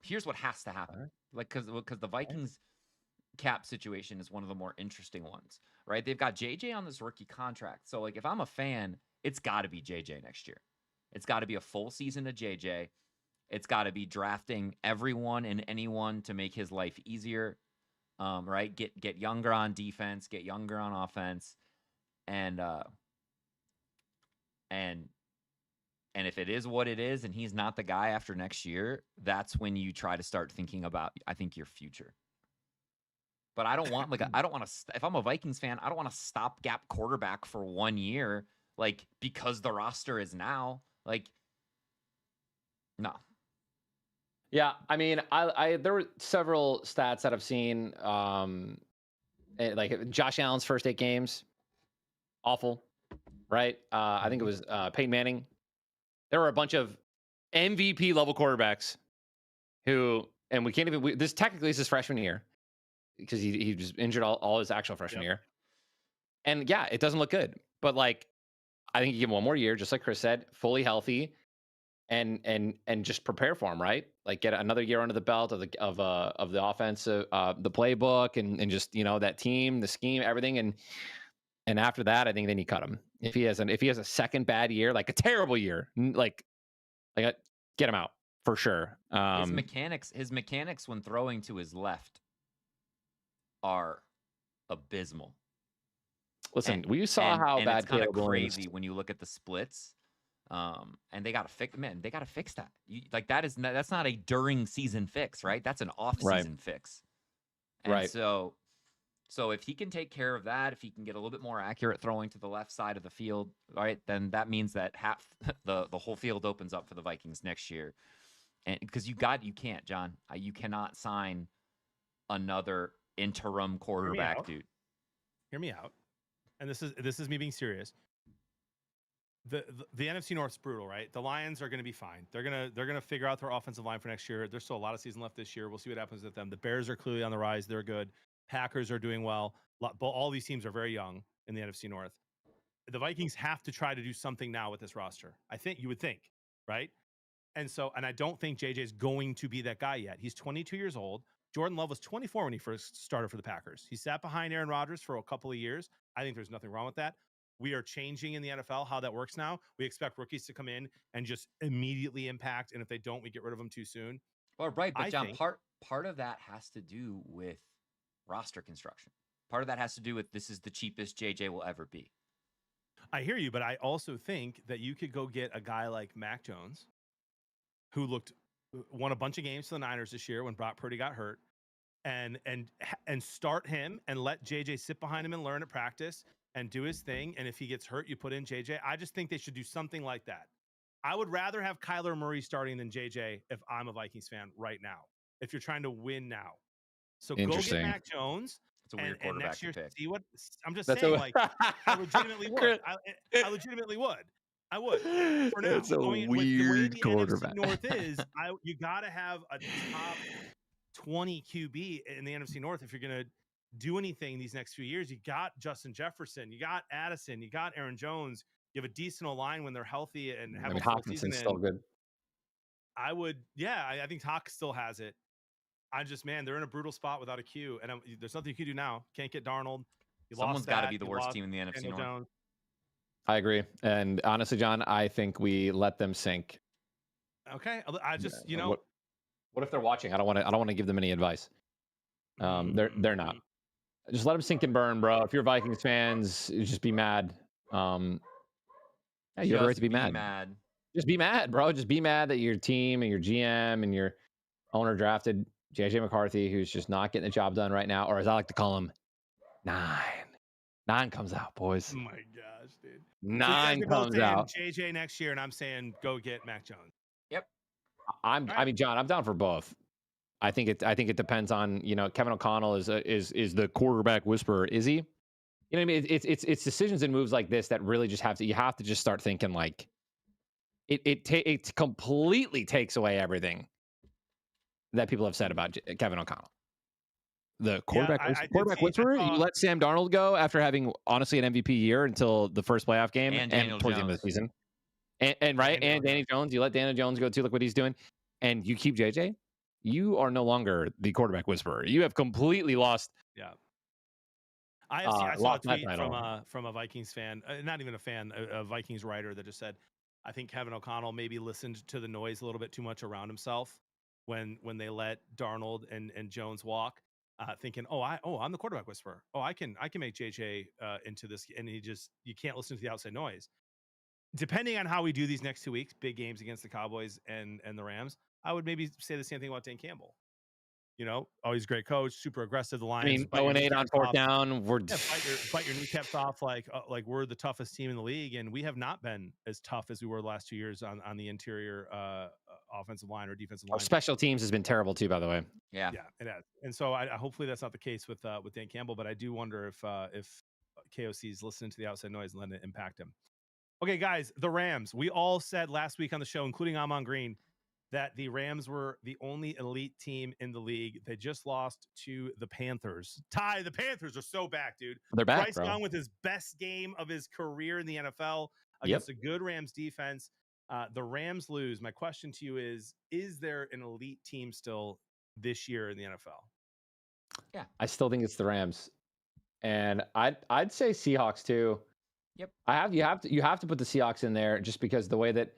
here's what has to happen. Like because the Vikings cap situation is one of the more interesting ones, right? They've got JJ on this rookie contract. So like if I'm a fan, it's got to be JJ next year. It's got to be a full season of JJ. It's got to be drafting everyone and anyone to make his life easier. Right? Get younger on defense, get younger on offense, and if it is what it is, and he's not the guy after next year, that's when you try to start thinking about, I think, your future. But I don't want if I'm a Vikings fan, I don't want a stopgap quarterback for 1 year, like because the roster is now like, no. Yeah, I mean, I there were several stats that I've seen, like Josh Allen's first 8 games, awful, right? I think it was Peyton Manning. There were a bunch of MVP level quarterbacks who, and we can't even. This technically is his freshman year because he was injured all his actual freshman year, and yeah, it doesn't look good. But like, I think you give him 1 more year, just like Chris said, fully healthy. And just prepare for him, right? Like get another year under the belt of the offensive, the playbook, and just that team, the scheme, everything, and after that, I think then you cut him if he has a second bad year, like a terrible year, like get him out for sure. His mechanics when throwing to his left are abysmal. Listen, we saw how bad it's kind of crazy when you look at the splits. And they gotta fix that. That's not a during season fix, right? That's an off season fix. And so if he can take care of that, if he can get a little bit more accurate throwing to the left side of the field, right, then that means that half the whole field opens up for the Vikings next year. And because you can't, John, you cannot sign another interim quarterback, dude. Hear me out. And this is me being serious. The NFC North's brutal, right? The Lions are going to be fine. They're gonna figure out their offensive line for next year. There's still a lot of season left this year. We'll see what happens with them. The Bears are clearly on the rise. They're good. Packers are doing well. All these teams are very young in the NFC North. The Vikings have to try to do something now with this roster. You would think, right? And I don't think JJ is going to be that guy yet. He's 22 years old. Jordan Love was 24 when he first started for the Packers. He sat behind Aaron Rodgers for a couple of years. I think there's nothing wrong with that. We are changing in the NFL how that works now. We expect rookies to come in and just immediately impact, and if they don't, we get rid of them too soon. Well, right, but John, part of that has to do with roster construction. Part of that has to do with this is the cheapest JJ will ever be. I hear you, but I also think that you could go get a guy like Mac Jones, who won a bunch of games for the Niners this year when Brock Purdy got hurt, and start him and let JJ sit behind him and learn at practice and do his thing. And if he gets hurt, you put in JJ. I just think they should do something like that. I would rather have Kyler Murray starting than JJ if I'm a Vikings fan right now. If you're trying to win now, so go get Mac Jones. It's a weird quarterback next year, to pick. see what I'm just saying. Like I legitimately would. I legitimately would. I would. For now, it's a weird quarterback. NFC North is you got to have a top 20 QB in the NFC North if you're going to do anything these next few years. You got Justin Jefferson, you got Addison, you got Aaron Jones. You have a decent line when they're healthy and have a full season. Still good. I would, I think Hawk still has it. They're in a brutal spot without a Q, and there's nothing you can do now. Can't get Darnold. Someone's got to be the worst team in the NFC North. Jones. I agree, and honestly, John, I think we let them sink. Okay, I just what if they're watching? I don't want to give them any advice. They're not. Just let them sink and burn, bro. If you're Vikings fans, just be mad. You have a right to be mad. Just be mad, bro. Just be mad that your team and your GM and your owner drafted JJ McCarthy, who's just not getting the job done right now, or as I like to call him, 9. 9 comes out, boys. Oh my gosh, dude. 9 comes out. JJ next year, and I'm saying go get Mac Jones. Yep. I mean, John, I'm down for both. I think it depends on, Kevin O'Connell is the quarterback whisperer. Is he? You know what I mean? It's decisions and moves like this that really just you have to just start thinking like it completely takes away everything that people have said about Kevin O'Connell. The quarterback whisperer. You let Sam Darnold go after having honestly an MVP year until the first playoff game and towards the end of the season. And Danny Jones. You let Daniel Jones go too. Look what he's doing. And you keep JJ. You are no longer the whisperer. You have completely lost. Yeah. I saw a tweet from a Vikings fan, not even a fan, a Vikings writer that just said, I think Kevin O'Connell maybe listened to the noise a little bit too much around himself when they let Darnold and Jones walk, thinking, I'm the quarterback whisperer. I can make JJ into this, and you can't listen to the outside noise. Depending on how we do these next 2 weeks, big games against the Cowboys and the Rams, I would maybe say the same thing about Dan Campbell. He's a great coach, super aggressive. The Lions 0-8 on 4th down. We're fight your kneecaps off like we're the toughest team in the league, and we have not been as tough as we were the last 2 years on the interior offensive line or defensive line. Our special teams has been terrible too, by the way. Yeah, it has. And so hopefully that's not the case with Dan Campbell, but I do wonder if KOC is listening to the outside noise and letting it impact him. Okay, guys, the Rams. We all said last week on the show, including Amon Green, that the Rams were the only elite team in the league. They just lost to the Panthers. Ty, the Panthers are so back, dude. They're back, Bryce Young with his best game of his career in the NFL against a good Rams defense. The Rams lose. My question to you is there an elite team still this year in the NFL? Yeah. I still think it's the Rams. And I'd say Seahawks too. Yep. You have to put the Seahawks in there just because the way that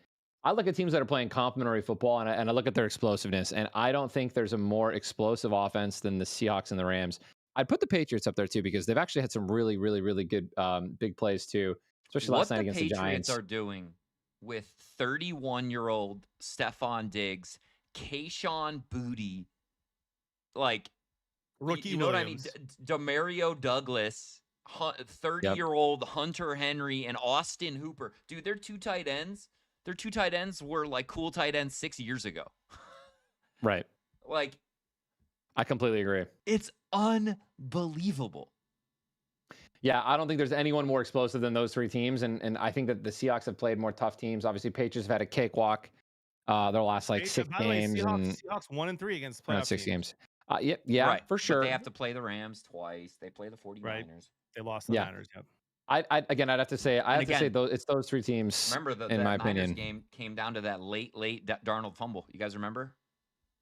I look at teams that are playing complementary football and I look at their explosiveness, and I don't think there's a more explosive offense than the Seahawks and the Rams. I'd put the Patriots up there too because they've actually had some really, really, really good big plays too, especially last night against the Giants. What the Patriots are doing with 31-year-old Stephon Diggs, Kayshon Boutte, like rookie, you know Williams. What I mean? Demario Douglas, 30-year-old Hunter Henry, and Austin Hooper. Dude, they're two tight ends. Their two tight ends were like cool tight ends 6 years ago. Right. Like, I completely agree. It's unbelievable. Yeah, I don't think there's anyone more explosive than those three teams. And I think that the Seahawks have played more tough teams. Obviously, Patriots have had a cakewalk their last 6 games. Seahawks 1-3 against playoff 6 teams. games. Yeah, right. For sure. But they have to play the Rams twice. They play the 49ers. Right. They lost the Niners. Yep. I'd have to say it's those three teams. Remember in my Niners opinion, game came down to that late Darnold fumble. You guys remember?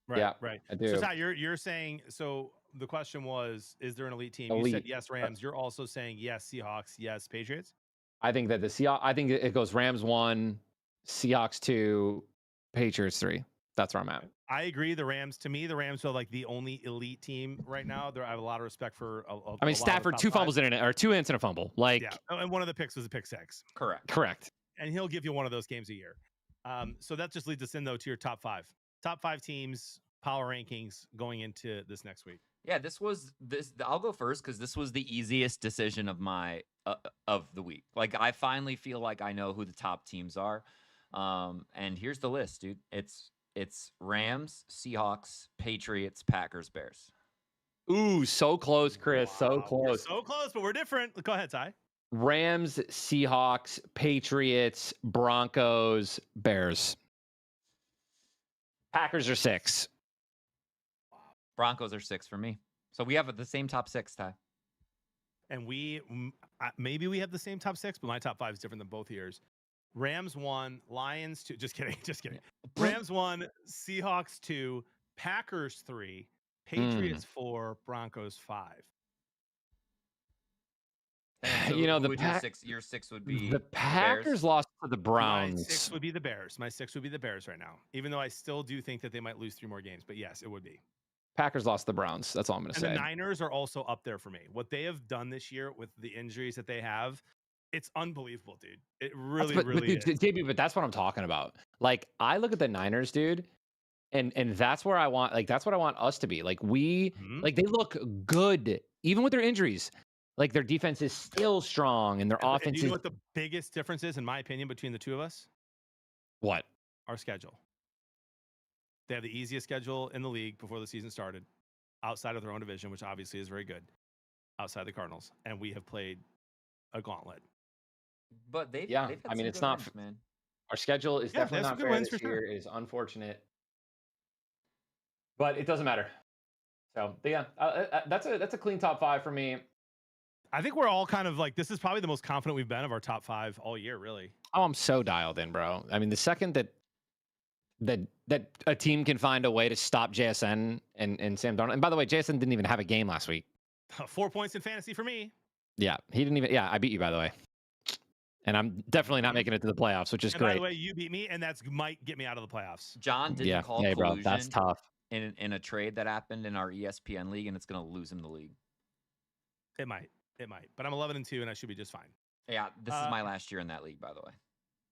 Right. Yeah, right. I do. So Ty, you're saying so. The question was, is there an elite team? You said yes, Rams. You're also saying yes, Seahawks. Yes, Patriots. I think that the Seahawks. I think it goes Rams 1, Seahawks 2, Patriots 3. That's where I'm at. I agree. The Rams, to me, the Rams are like the only elite team right now. I have a lot of respect for. Stafford 2 fumbles in it, or 2 ints and a fumble. And one of the picks was a pick 6. Correct. And he'll give you one of those games a year. So that just leads us in though to your top 5. Top 5 teams. power rankings going into this next week? Yeah, I'll go first because this was the easiest decision of the week. Like, I finally feel like I know who the top teams are. And here's the list, dude. It's Rams, Seahawks, Patriots, Packers, Bears. Ooh, so close, Chris. Wow. So close. We're so close, but we're different. Go ahead, Ty. Rams, Seahawks, Patriots, Broncos, Bears. Packers are 6. Broncos are 6 for me. So we have the same top 6, Ty. And maybe we have the same top 6, but my top 5 is different than both years. Rams 1, Lions 2. Just kidding. Rams 1, Seahawks 2, Packers 3, Patriots 4, Broncos 5. So your 6 would be the Packers lost to the Browns. My 6 would be the Bears. My 6 would be the Bears right now, even though I still do think that they might lose 3 more games. But yes, it would be. Packers lost the Browns. That's all I'm going to say. And the Niners are also up there for me. What they have done this year with the injuries that they have, it's unbelievable, dude. It really is. JB, but that's what I'm talking about. Like, I look at the Niners, dude, and that's where I want, like, that's what I want us to be. Like, like, they look good, even with their injuries. Like, their defense is still strong, and their offense is... Do you know what the biggest difference is, in my opinion, between the two of us? What? Our schedule. They have the easiest schedule in the league before the season started, outside of their own division, which obviously is very good, outside the Cardinals. And we have played a gauntlet. But they've had it's not, wins, man. Our schedule is definitely not fair this year. It is unfortunate. But it doesn't matter. So, yeah, that's a clean top 5 for me. I think we're all kind of like, this is probably the most confident we've been of our top 5 all year, really. Oh, I'm so dialed in, bro. I mean, the second that a team can find a way to stop JSN and Sam Darnold. And by the way, JSN didn't even have a game last week. 4 points in fantasy for me. Yeah, he didn't even. Yeah, I beat you, by the way. And I'm definitely not making it to the playoffs, which is great. By the way, you beat me, and that might get me out of the playoffs. John didn't call collusion. Bro, that's tough. In a trade that happened in our ESPN league, and it's going to lose him the league. It might. But I'm 11-2, and I should be just fine. Yeah, this is my last year in that league, by the way.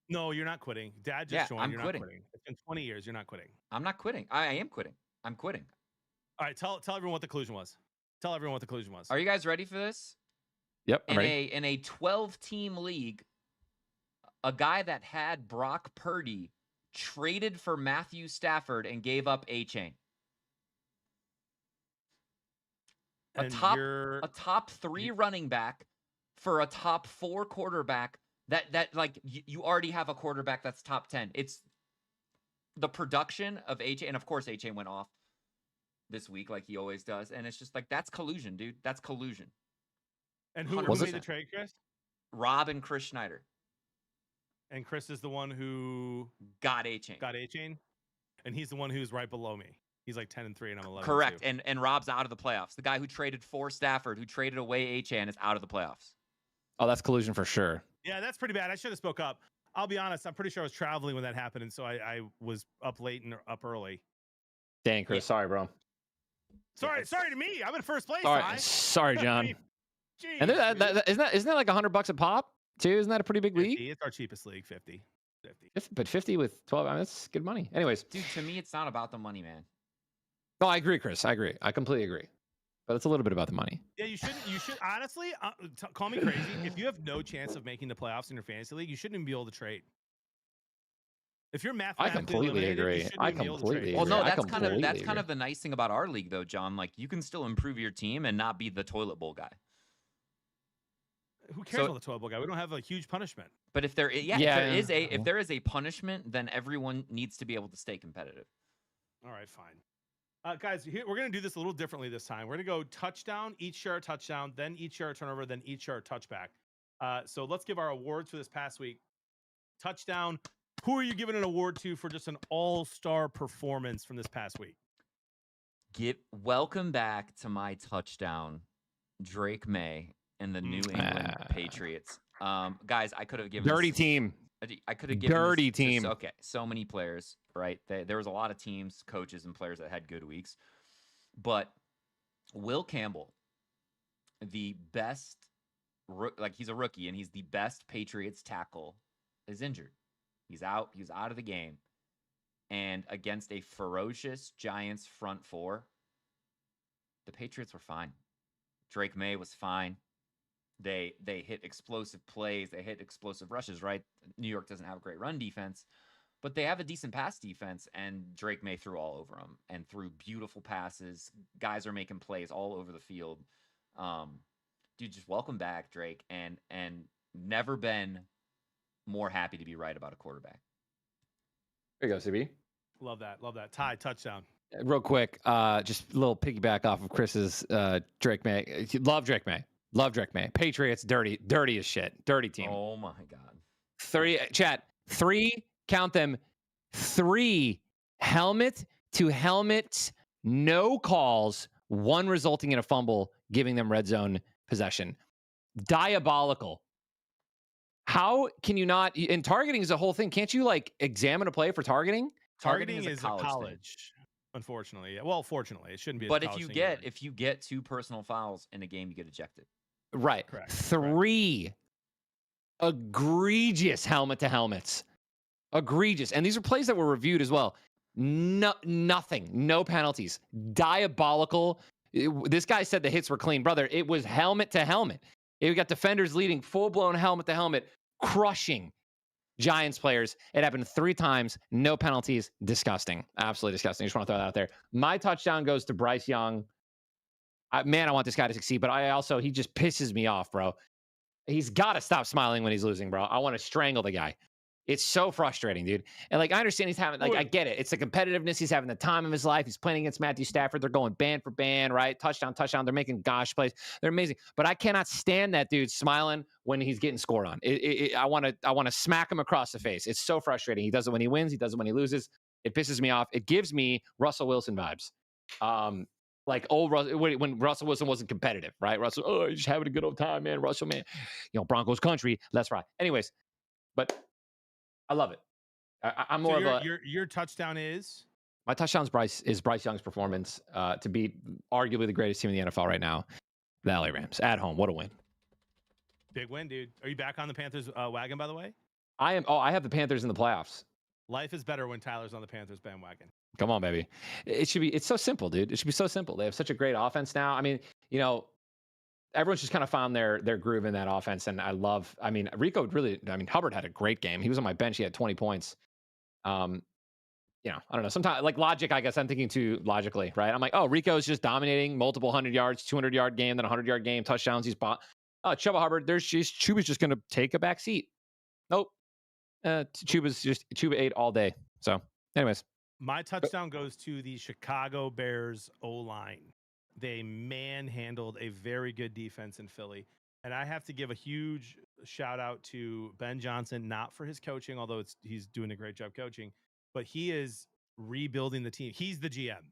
No, you're not quitting. Dad just joined. You're quitting. Not quitting. It's been 20 years. You're not quitting. I'm not quitting. I am quitting. I'm quitting. All right, tell everyone what the collusion was. Are you guys ready for this? Yep, I'm ready. In a 12-team league, a guy that had Brock Purdy traded for Matthew Stafford and gave up A-Chain. A top 3 running back for a top 4 quarterback that like you already have a quarterback that's top 10. It's the production of A-Chain, and of course A-Chain went off this week like he always does, and it's just like, that's collusion, dude. That's collusion. And who made the trade, Chris? Rob and Chris Schneider. And Chris is the one who got A-Chain. And he's the one who's right below me. He's like 10-3, and I'm 11. Correct. And Rob's out of the playoffs. The guy who traded for Stafford, who traded away A-Chan, is out of the playoffs. Oh, that's collusion for sure. Yeah, that's pretty bad. I should have spoke up. I'll be honest. I'm pretty sure I was traveling when that happened, and so I was up late and up early. Dang, Chris. Sorry, bro. Sorry to me. I'm in first place. Sorry, John. Jeez, and isn't that like $100 a pop too? Isn't that a pretty big 50, league? It's our cheapest league, 50. But 50 with 12, I mean, that's good money. Anyways, dude, to me, it's not about the money, man. No, I agree, Chris. I agree. I completely agree. But it's a little bit about the money. Yeah, you should honestly call me crazy. If you have no chance of making the playoffs in your fantasy league, you shouldn't even be able to trade. If you're mathematically I completely agree. Well, no, that's kind of the nice thing about our league, though, John. Like, you can still improve your team and not be the toilet bowl guy. Who cares about the toilet bowl guy? We don't have a huge punishment. But if there is a punishment, then everyone needs to be able to stay competitive. All right, fine. Guys, we're going to do this a little differently this time. We're going to go touchdown, each share a touchdown, then each share a turnover, then each share a touchback. So let's give our awards for this past week. Touchdown. Who are you giving an award to for just an all-star performance from this past week? Welcome back to my touchdown, Drake May and the New England Patriots. Guys, I could have given dirty team. I could have given dirty team. Okay, so many players, right? There was a lot of teams, coaches, and players that had good weeks. But Will Campbell, the best, he's a rookie, and he's the best Patriots tackle, is injured. He's out. He's out of the game. and against a ferocious Giants front four, the Patriots were fine. Drake May was fine. They hit explosive plays. They hit explosive rushes, right? New York doesn't have a great run defense, but they have a decent pass defense, and Drake May threw all over them and threw beautiful passes. Guys are making plays all over the field. Dude, just welcome back, Drake, and never been more happy to be right about a quarterback. There you go, CB. Love that. Love that. Ty, touchdown. Real quick, just a little piggyback off of Chris's Drake May. Love Drake May. Love Drake May. Patriots, dirty as shit. Dirty team. Oh my God. 3, count them, 3 helmet to helmet, no calls, 1 resulting in a fumble, giving them red zone possession. Diabolical. How can you not? And targeting is a whole thing. Can't you like examine a play for targeting? Targeting is a college unfortunately. Yeah. Well, fortunately, it shouldn't be. But if you get 2 personal fouls in a game, you get ejected. Right. Correct. 3 egregious helmet to helmets. Egregious. And these are plays that were reviewed as well. Nothing. No penalties. Diabolical. This guy said the hits were clean. Brother, it was helmet to helmet. We got defenders leading full-blown helmet to helmet, crushing Giants players. It happened 3 times. No penalties. Disgusting. Absolutely disgusting. I just want to throw that out there. My touchdown goes to Bryce Young. I want this guy to succeed, but he just pisses me off, bro. He's got to stop smiling when he's losing, bro. I want to strangle the guy. It's so frustrating, dude. And like, I understand he's having, like, I get it. It's the competitiveness. He's having the time of his life. He's playing against Matthew Stafford. They're going band for band, right? Touchdown. They're making gosh plays. They're amazing. But I cannot stand that dude smiling when he's getting scored on. I want to smack him across the face. It's so frustrating. He does it when he wins. He does it when he loses. It pisses me off. It gives me Russell Wilson vibes. Like old Russell, when Russell Wilson wasn't competitive, right? Russell, he's just having a good old time, man. Russell, man, Broncos country. Let's ride. Anyways, but I love it. I'm more of your touchdown is my touchdown is Bryce Young's performance to beat arguably the greatest team in the NFL right now, the LA Rams at home. What a win! Big win, dude. Are you back on the Panthers wagon, by the way? I am. Oh, I have the Panthers in the playoffs. Life is better when Tyler's on the Panthers bandwagon. Come on, baby. It's so simple, dude. It should be so simple. They have such a great offense now. I mean, everyone's just kind of found their groove in that offense. And Rico Hubbard had a great game. He was on my bench. He had 20 points. I don't know. Sometimes like logic, I guess I'm thinking too logically, right? I'm like, oh, Rico's just dominating multiple 100 yards, 200-yard game, then 100-yard game, touchdowns. He's bought. Oh, Chuba Hubbard, Chuba's just going to take a back seat. Nope. Chuba ate all day. So anyways. My touchdown goes to the Chicago Bears O-line. They manhandled a very good defense in Philly. And I have to give a huge shout out to Ben Johnson, not for his coaching, although he's doing a great job coaching, but he is rebuilding the team. He's the GM.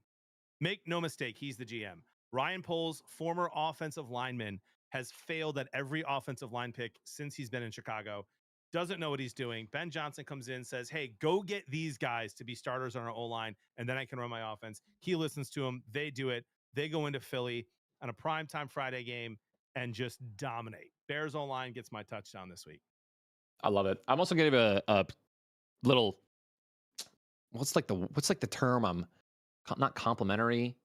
Make no mistake, he's the GM. Ryan Poles, former offensive lineman, has failed at every offensive line pick since he's been in Chicago. Doesn't know what he's doing. Ben Johnson comes in, says, hey, go get these guys to be starters on our O-line, and then I can run my offense. He listens to them. They do it. They go into Philly on a primetime Friday game and just dominate. Bears O-line gets my touchdown this week. I love it. I'm also going to give a little, what's like the term? Not complimentary.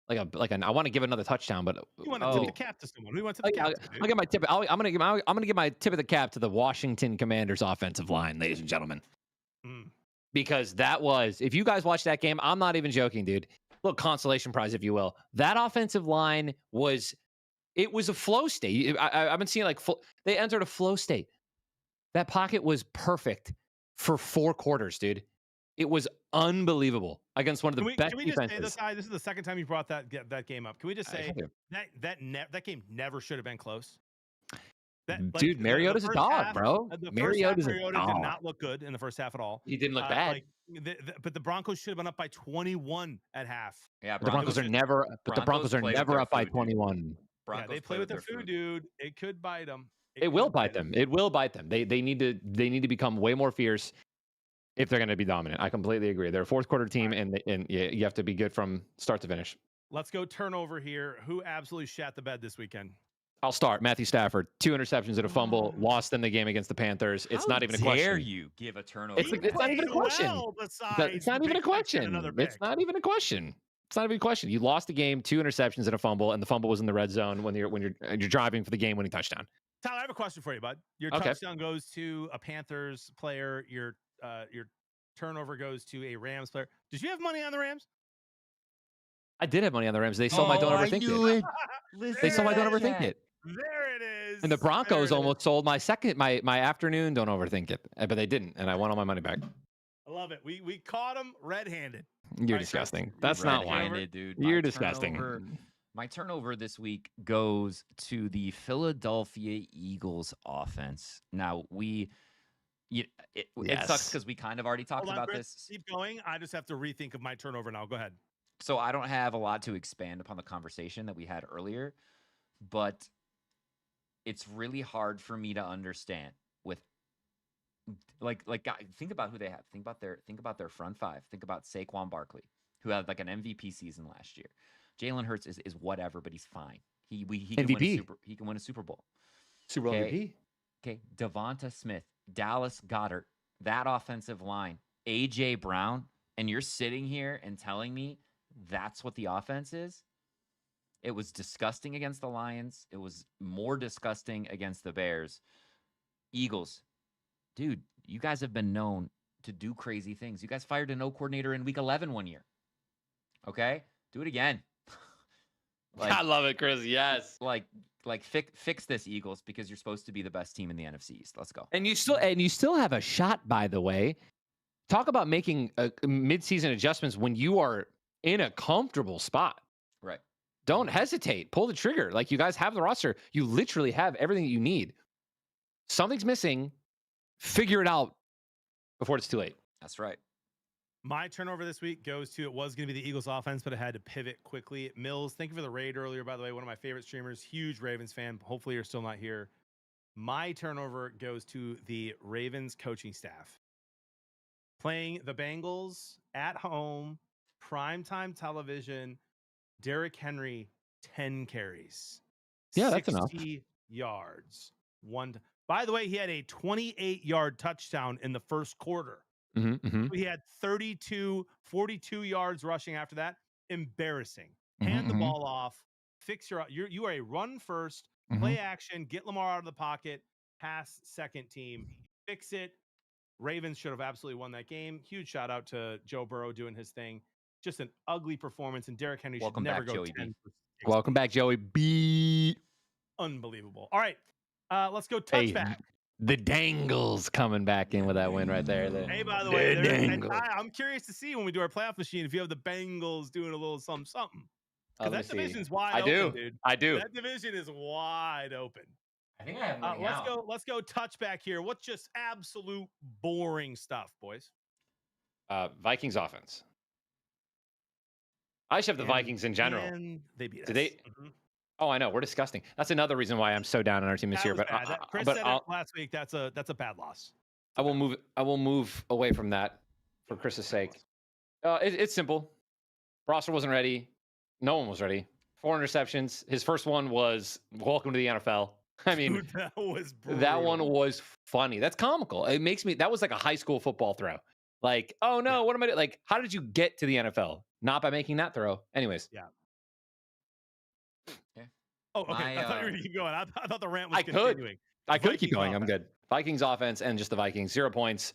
I want to give another touchdown, but you want to tip the cap to someone. We went to the cap. I'll give my tip. I'm gonna give my tip of the cap to the Washington Commanders offensive line, ladies and gentlemen, because that was, if you guys watched that game, I'm not even joking, dude. A little consolation prize, if you will. That offensive line was a flow state. I've been seeing they entered a flow state. That pocket was perfect for 4 quarters, dude. It was unbelievable against one of the best can we defenses. Just say this is the second time you brought that game up. Can we just say that game never should have been close? Dude, Mariota's a dog, bro. Mariota did not look good in the first half at all. He didn't look bad. But the Broncos should have been up by 21 at half. Yeah, the Broncos are never up by 21. Yeah, they play with their food, dude. It could bite them. It will bite them. It will bite them. They need to become way more fierce if they're going to be dominant. I completely agree. They're a fourth quarter team, and you have to be good from start to finish. Let's go turnover here. Who absolutely shat the bed this weekend? I'll start. Matthew Stafford, 2 interceptions and a fumble, lost in the game against the Panthers. It's not even a question. How dare you give a turnover? It's not even a question. It's not even a question. It's not even a question. It's not even a question. You lost the game, 2 interceptions and a fumble, and the fumble was in the red zone when you're driving for the game-winning touchdown. Tyler, I have a question for you, bud. Your touchdown goes to a Panthers player. Your turnover goes to a Rams player. Did you have money on the Rams? I did have money on the Rams. They sold my don't overthink it. They sold my don't overthink it. There it is. And the Broncos almost sold my my afternoon don't overthink it, but they didn't, and I won all my money back. I love it. We caught them red-handed. You're disgusting. That's not why, dude. You're disgusting. My turnover this week goes to the Philadelphia Eagles offense. Now it sucks because we kind of already talked about this. Keep going. I just have to rethink of my turnover now. Go ahead. So I don't have a lot to expand upon the conversation that we had earlier, but it's really hard for me to understand with think about who they have. Think about their front five. Think about Saquon Barkley, who had like an MVP season last year. Jalen Hurts is whatever, but he's fine. He can MVP. He can win a Super Bowl. Super Bowl MVP. Okay, Devonta Smith, Dallas Goedert, that offensive line, AJ Brown, and you're sitting here and telling me that's what the offense is? It was disgusting against the Lions. It was more disgusting against the Bears. Eagles, dude, you guys have been known to do crazy things. You guys fired a no coordinator in week 11 one year. Okay? Do it again. I love it, Chris. Yes. Fix this, Eagles, because you're supposed to be the best team in the NFC East. Let's go. And you still have a shot, by the way. Talk about making mid-season adjustments when you are in a comfortable spot. Right. Don't hesitate. Pull the trigger. Like, you guys have the roster. You literally have everything that you need. Something's missing. Figure it out before it's too late. That's right. My turnover this week goes to, it was going to be the Eagles offense, but it had to pivot quickly. Mills, thank you for the raid earlier, by the way. One of my favorite streamers, huge Ravens fan. Hopefully you're still not here. My turnover goes to the Ravens coaching staff. Playing the Bengals at home, primetime television, Derrick Henry, 10 carries. Yeah, that's enough. 60 yards. By the way, he had a 28-yard touchdown in the first quarter. He had 42 yards rushing after that. Embarrassing. Hand the ball off. You are a run first, play action, get Lamar out of the pocket, pass second team, fix it. Ravens should have absolutely won that game. Huge shout out to Joe Burrow doing his thing. Just an ugly performance, and Derrick Henry should never go 10. Welcome back, Joey B. Unbelievable. All right, let's go touchback. The Dangles coming back in with that win right there. Hey, by the way, I'm curious to see when we do our playoff machine if you have the Bengals doing a little something. Because that division's wide open, dude. I do. That division is wide open. I think I have money out. Let's go touchback here. What's just absolute boring stuff, boys? Vikings offense. I should have the Vikings in general. And they beat us. Did they? Oh, I know. We're disgusting. That's another reason why I'm so down on our team this year. But Chris said it last week. That's a bad loss. I will move away from that for Chris's sake. It's simple. Roster wasn't ready. No one was ready. 4 interceptions. His first one was welcome to the NFL. I mean, dude, that was brutal. That one was funny. That's comical. It makes me. That was like a high school football throw. Like, oh no, what am I doing? Like, how did you get to the NFL? Not by making that throw. Anyways. Yeah. Oh, okay. I thought you were going to keep going. I thought the rant was continuing. I could keep going. I'm good. Vikings offense and just the Vikings. 0 points.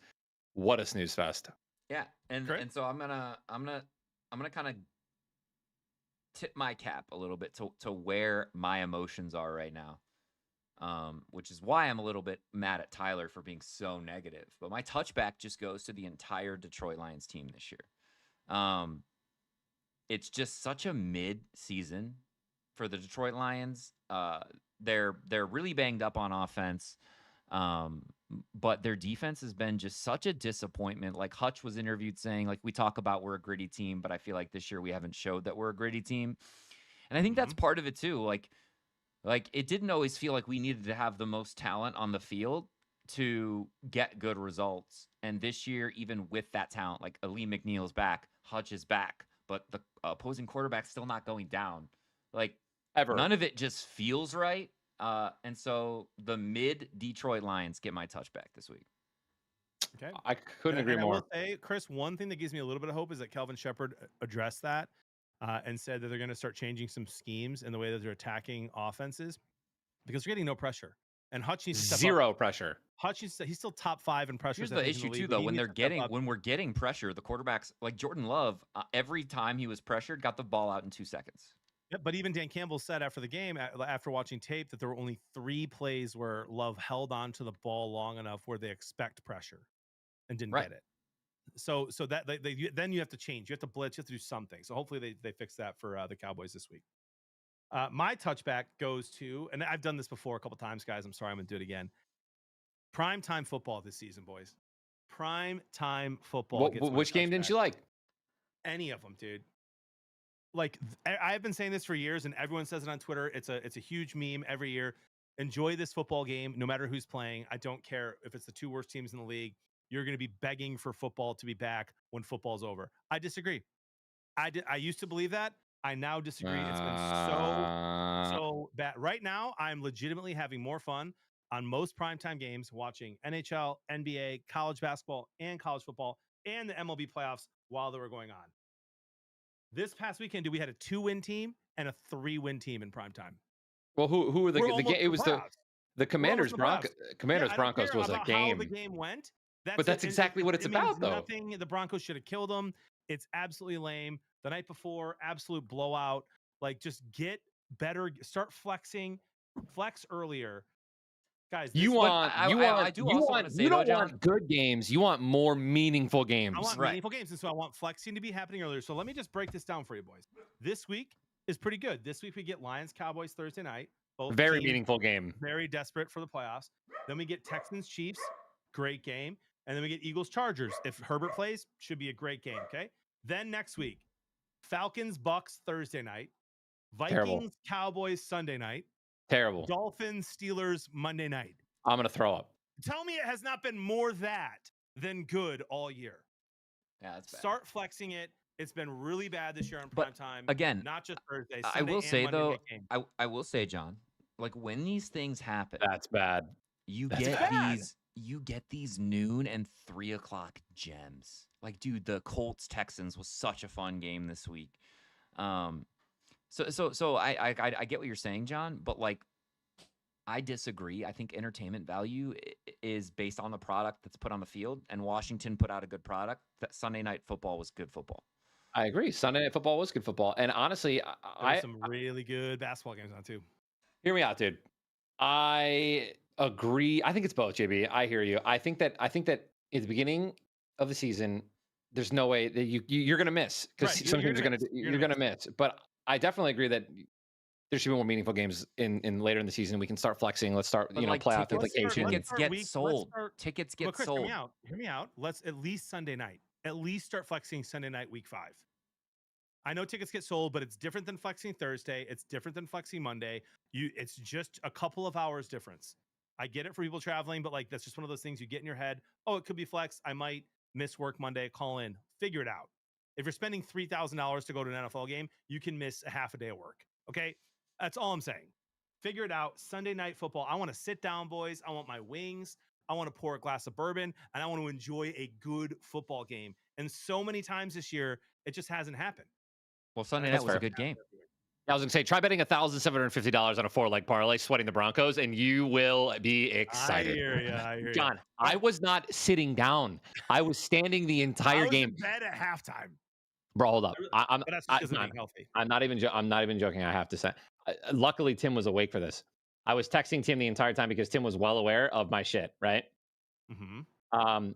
What a snooze fest. Yeah, and so I'm gonna kind of tip my cap a little bit to where my emotions are right now, which is why I'm a little bit mad at Tyler for being so negative. But my touchback just goes to the entire Detroit Lions team this year. It's just such a mid-season for the Detroit Lions. They're really banged up on offense, but their defense has been just such a disappointment. Like Hutch was interviewed saying, like, we talk about we're a gritty team, but I feel like this year we haven't showed that we're a gritty team. And I think that's part of it too. Like it didn't always feel like we needed to have the most talent on the field to get good results. And this year, even with that talent, like Ali McNeil's back, Hutch is back, but the opposing quarterback's still not going down. Like, ever. None of it just feels right. And so the mid Detroit Lions get my touchback this week. Okay. I couldn't agree more. I will say, Chris, one thing that gives me a little bit of hope is that Kelvin Shepard addressed that and said that they're going to start changing some schemes in the way that they're attacking offenses because they're getting no pressure. And Hutch needs to step Zero up. pressure. Hutch he's still top 5 in pressures. Here's the issue too, though. When we're getting pressure, the quarterbacks like Jordan Love, every time he was pressured, got the ball out in 2 seconds. Yeah, but even Dan Campbell said after the game, after watching tape, that there were only 3 plays where Love held on to the ball long enough where they expect pressure and didn't get it. So that then you have to change. You have to blitz. You have to do something. So hopefully they fix that for the Cowboys this week. My touchback goes to, and I've done this before a couple times, guys. I'm sorry, I'm going to do it again. Prime time football this season, boys. Prime time football. Which game didn't you like? Any of them, dude. Like I've been saying this for years, and everyone says it on Twitter. It's a huge meme every year. Enjoy this football game, no matter who's playing. I don't care if it's the 2 worst teams in the league. You're going to be begging for football to be back when football's over. I disagree. I used to believe that. I now disagree. It's been so bad. Right now, I'm legitimately having more fun on most primetime games watching NHL, NBA, college basketball, and college football, and the MLB playoffs while they were going on. This past weekend, we had a 2-win team and a 3-win team in primetime. Well, who were the game? It was the Commanders Broncos. Commanders Broncos was a game. How the game went. That's exactly what it's about, though. Nothing. The Broncos should have killed them. It's absolutely lame. The night before, absolute blowout. Like, just get better. Start flexing. Flex earlier, guys. You don't want good games. You want more meaningful games. I want meaningful games, and so I want flexing to be happening earlier. So let me just break this down for you, boys. This week is pretty good. This week we get Lions Cowboys Thursday night. Both very meaningful game. Very desperate for the playoffs. Then we get Texans Chiefs. Great game. And then we get Eagles Chargers. If Herbert plays, should be a great game. Okay. Then next week, Falcons Bucks Thursday night. Vikings Cowboys Sunday night. Terrible. Dolphins Steelers Monday night. I'm gonna throw up. Tell me it has not been more that than good all year. Yeah, that's bad. Start flexing it. It's been really bad this year on prime time. Again, not just Thursday. I will say though, I will say, John, like when these things happen, that's bad. You get these noon and 3 o'clock gems. Like, dude, the Colts Texans was such a fun game this week. So I get what you're saying, John, but like, I disagree. I think entertainment value is based on the product that's put on the field, and Washington put out a good product. That Sunday Night Football was good football. I agree. Sunday Night Football was good football, and honestly, some really good basketball games on too. Hear me out, dude. I agree. I think it's both, JB. I hear you. I think that at the beginning of the season, there's no way that you're going to miss because some teams you're going to miss. But I definitely agree that there should be more meaningful games in later in the season. We can start flexing. Let's start, playoff implications. Tickets get sold. Tickets get sold. Hear me out. Let's at least Sunday night. At least start flexing Sunday night, week 5. I know tickets get sold, but it's different than flexing Thursday. It's different than flexing Monday. It's just a couple of hours difference. I get it for people traveling, but like that's just one of those things you get in your head. Oh, it could be flex. I might miss work Monday. Call in. Figure it out. If you're spending $3,000 to go to an NFL game, you can miss a half a day of work. Okay, that's all I'm saying. Figure it out. Sunday Night Football. I want to sit down, boys. I want my wings. I want to pour a glass of bourbon, and I want to enjoy a good football game. And so many times this year, it just hasn't happened. Well, Sunday night was a good game. I was going to say, try betting $1,750 on a 4-leg parlay, sweating the Broncos, and you will be excited. I hear you. John, I was not sitting down. I was standing the entire game. I was in bed at halftime. Bro, hold up. I'm not even joking. I have to say. Luckily, Tim was awake for this. I was texting Tim the entire time because Tim was well aware of my shit. Right. Mm-hmm.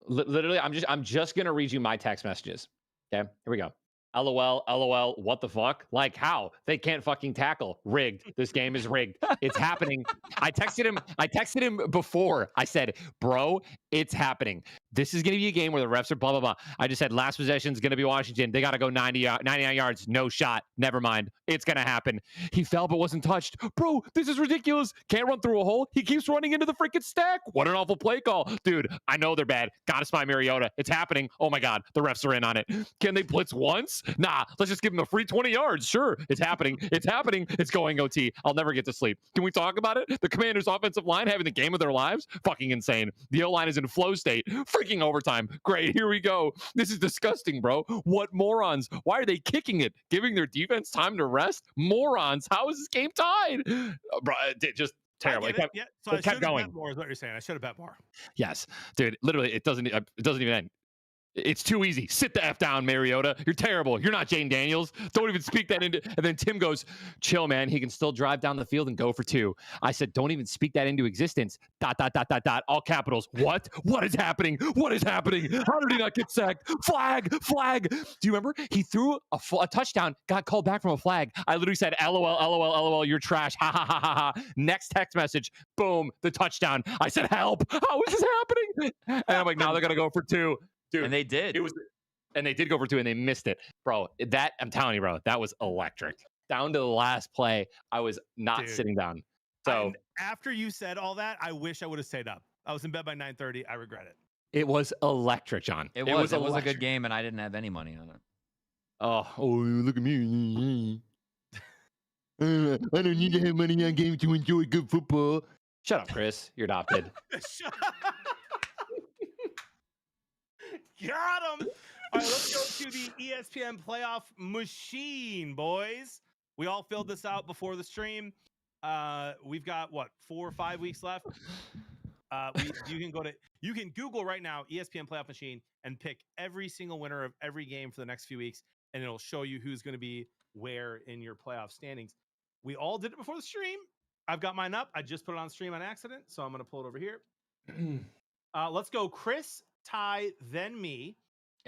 Literally, I'm just gonna read you my text messages. Okay, here we go. LOL, what the fuck? Like how? They can't fucking tackle. Rigged. This game is rigged. It's happening. I texted him before. I said, bro, It's happening. This is going to be a game where the refs are blah, blah, blah. I just said last possession is going to be Washington. They got to go 99 yards. No shot. Never mind. It's going to happen. He fell but wasn't touched. Bro, this is ridiculous. Can't run through a hole. He keeps running into the freaking stack. What an awful play call. Dude, I know they're bad. Got to spy Mariota. It's happening. Oh, my God. The refs are in on it. Can they blitz once? Nah. Let's just give him a free 20 yards. Sure. It's happening. It's happening. It's going OT. I'll never get to sleep. Can we talk about it? The Commanders' offensive line having the game of their lives? Fucking insane. The O-line is in flow state. Freaking overtime. Great. Here we go. This is disgusting, bro. What morons? Why are they kicking it? Giving their defense time to rest? Morons. How is this game tied? Bro, just terrible. So I should have bet more is what you're saying. I should have bet more. Yes. Dude, literally, it doesn't even end. It's too easy. Sit the F down, Mariota. You're terrible. You're not Jane Daniels. Don't even speak that into. And then Tim goes, chill, man. He can still drive down the field and go for 2. I said, don't even speak that into existence. ... All capitals. What? What is happening? What is happening? How did he not get sacked? Flag. Do you remember? He threw a touchdown, got called back from a flag. I literally said, LOL, you're trash. Ha, ha, ha, ha, ha. Next text message. Boom. The touchdown. I said, help. How is this happening? And I'm like, now they're going to go for 2. Dude, and they did. And they did go for 2, and they missed it, bro. That I'm telling you, bro, that was electric. Down to the last play, I was not sitting down. So after you said all that, I wish I would have stayed up. I was in bed by 9:30. I regret it. It was electric, John. It was a good game, and I didn't have any money on it. Oh, look at me. I don't need to have money on games to enjoy good football. Shut up, Chris. You're adopted. Shut up. Got him. All right, let's go to the ESPN playoff machine, boys. We all filled this out before the stream. We've got 4 or 5 weeks left. You can Google right now ESPN playoff machine and pick every single winner of every game for the next few weeks, and it'll show you who's going to be where in your playoff standings. We all did it before the stream. I've got mine up. I just put it on stream on accident, so I'm going to pull it over here. Let's go, Chris, Ty, then me.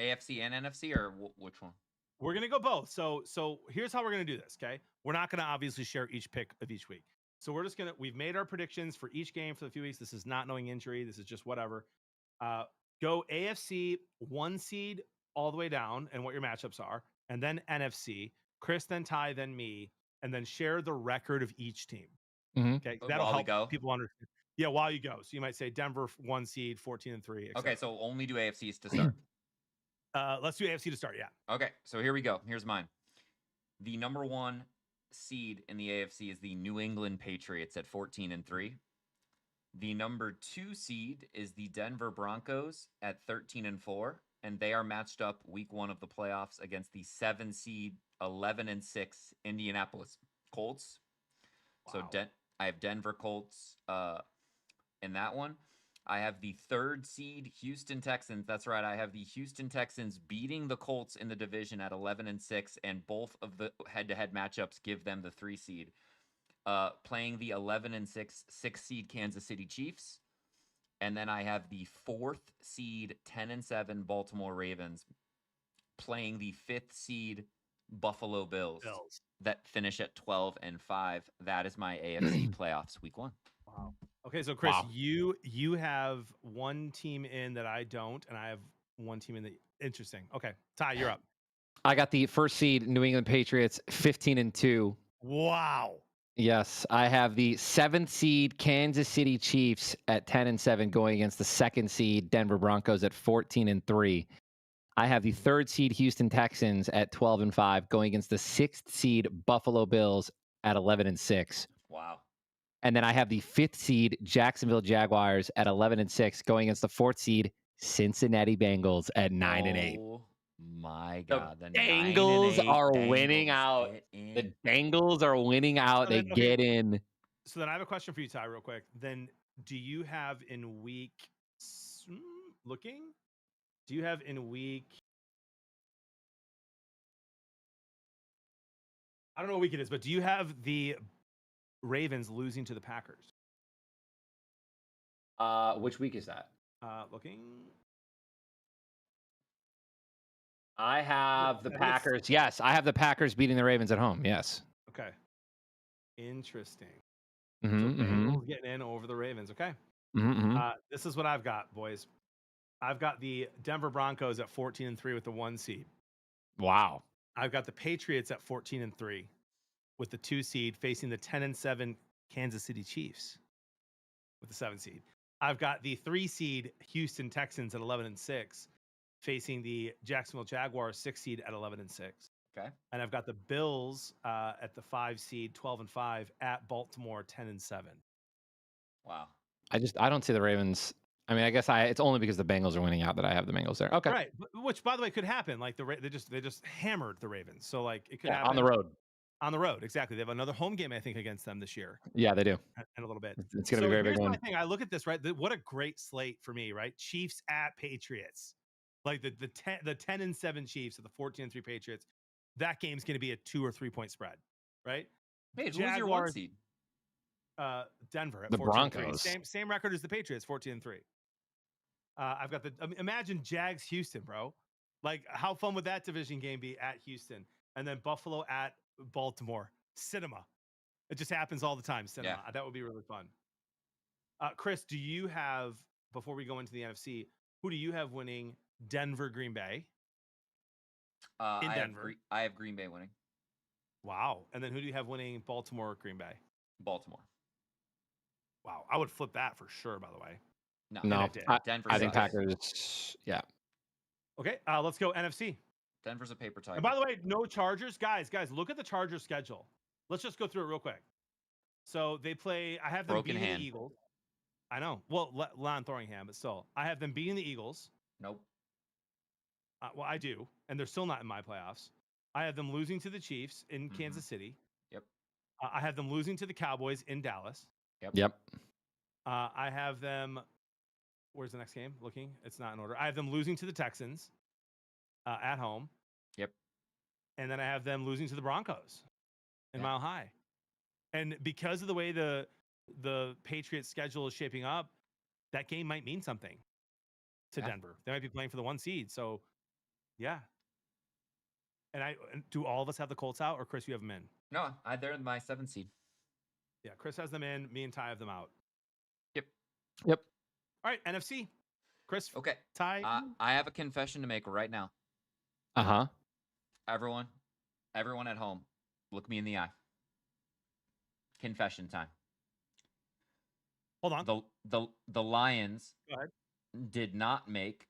AFC and NFC, or which one? We're going to go both. So here's how we're going to do this, okay? We're not going to obviously share each pick of each week. So we've made our predictions for each game for the few weeks. This is not knowing injury. This is just whatever. Go AFC 1 seed all the way down and what your matchups are. And then NFC. Chris, then Ty, then me. And then share the record of each team. Mm-hmm. Okay, that'll help people understand. Yeah, while you go. So you might say Denver 1 seed, 14-3. Okay, so only do AFCs to start. Let's do AFC to start. Yeah. Okay, so here we go. Here's mine. The number 1 seed in the AFC is the New England Patriots at 14-3. The number 2 seed is the Denver Broncos at 13-4, and they are matched up week 1 of the playoffs against the 7 seed 11-6 Indianapolis Colts. Wow. So I have Denver Colts in that one. I have the 3rd seed Houston Texans. That's right. I have the Houston Texans beating the Colts in the division at 11-6, and both of the head-to-head matchups give them the 3 seed. Playing the 11-6 6 seed Kansas City Chiefs, and then I have the 4th seed 10-7 Baltimore Ravens playing the 5th seed Buffalo Bills. That finish at 12-5. That is my AFC playoffs week 1. Wow. Okay, so Chris, you have one team in that I don't, and I have one team in that. Interesting. Okay, Ty, you're up. I got the 1st seed New England Patriots 15-2. Wow. Yes, I have the 7th seed Kansas City Chiefs at 10-7 going against the 2nd seed Denver Broncos at 14-3. I have the 3rd seed Houston Texans at 12-5 going against the 6th seed Buffalo Bills at 11-6. Wow. And then I have the 5th seed Jacksonville Jaguars at 11-6 going against the 4th seed Cincinnati Bengals at 9-8. Oh my God. The Bengals are winning out. The Bengals are winning out. They get in. So then I have a question for you, Ty, real quick. Then do you have in week looking? Do you have in week? I don't know what week it is, but do you have the Ravens losing to the Packers? Which week is that? Looking. I have the Packers. Yes, I have the Packers beating the Ravens at home. Yes. Okay. Interesting. Mm-hmm, so Bengals getting in over the Ravens. Okay. Mm-hmm. This is what I've got, boys. I've got the Denver Broncos at 14-3 with the 1 seed. Wow. I've got the Patriots at 14-3 with the 2 seed facing the 10-7 Kansas City Chiefs with the 7 seed. I've got the 3 seed Houston Texans at 11-6 facing the Jacksonville Jaguars 6 seed at 11-6. Okay. And I've got the Bills at the 5 seed 12-5 at Baltimore 10-7. Wow. I don't see the Ravens. I mean, I guess it's only because the Bengals are winning out that I have the Bengals there. Okay. Right, which by the way could happen. Like they just hammered the Ravens, so like it could Yeah, happen on the road. On the road, exactly. They have another home game, I think, against them this year. Yeah, they do. In a little bit. It's going to be a very big one. Here's my thing. I look at this, right? What a great slate for me, right? Chiefs at Patriots, like the 10-7 Chiefs at the 14-3 Patriots. That game's going to be a 2 or 3 point spread, right? Wait, who's your 1 seed? Denver at the 14-3. Broncos. Same record as the Patriots, 14-3. I've got imagine Jags Houston, bro. Like, how fun would that division game be at Houston? And then Buffalo at Baltimore. Cinema. It just happens all the time. Cinema. Yeah. That would be really fun. Chris, do you have, before we go into the NFC, who do you have winning Denver, Green Bay? In Denver. I have Green Bay winning. Wow. And then who do you have winning Baltimore, Green Bay? Baltimore. Wow. I would flip that for sure, by the way. No. Denver. I think Packers. Yeah. Okay. Let's go NFC. Denver's a paper tiger. And by the way, no Chargers. Guys, look at the Chargers schedule. Let's just go through it real quick. So they play, I have them beating the Eagles. I know. Well, Lon Thorningham, but still. I have them beating the Eagles. Nope. Well, I do. And they're still not in my playoffs. I have them losing to the Chiefs in Kansas City. Yep. I have them losing to the Cowboys in Dallas. Yep. I have them, where's the next game? Looking. It's not in order. I have them losing to the Texans at home. Yep. And then I have them losing to the Broncos in Mile High. And because of the way the Patriots schedule is shaping up, that game might mean something to Denver. They might be playing for the 1 seed. So, yeah. And do all of us have the Colts out, or Chris, you have them in? No, they're in my 7 seed. Yeah, Chris has them in. Me and Ty have them out. Yep. All right, NFC. Chris. Okay. Ty. I have a confession to make right now. Uh-huh. Everyone at home, look me in the eye. Confession time. Hold on. The Lions did not make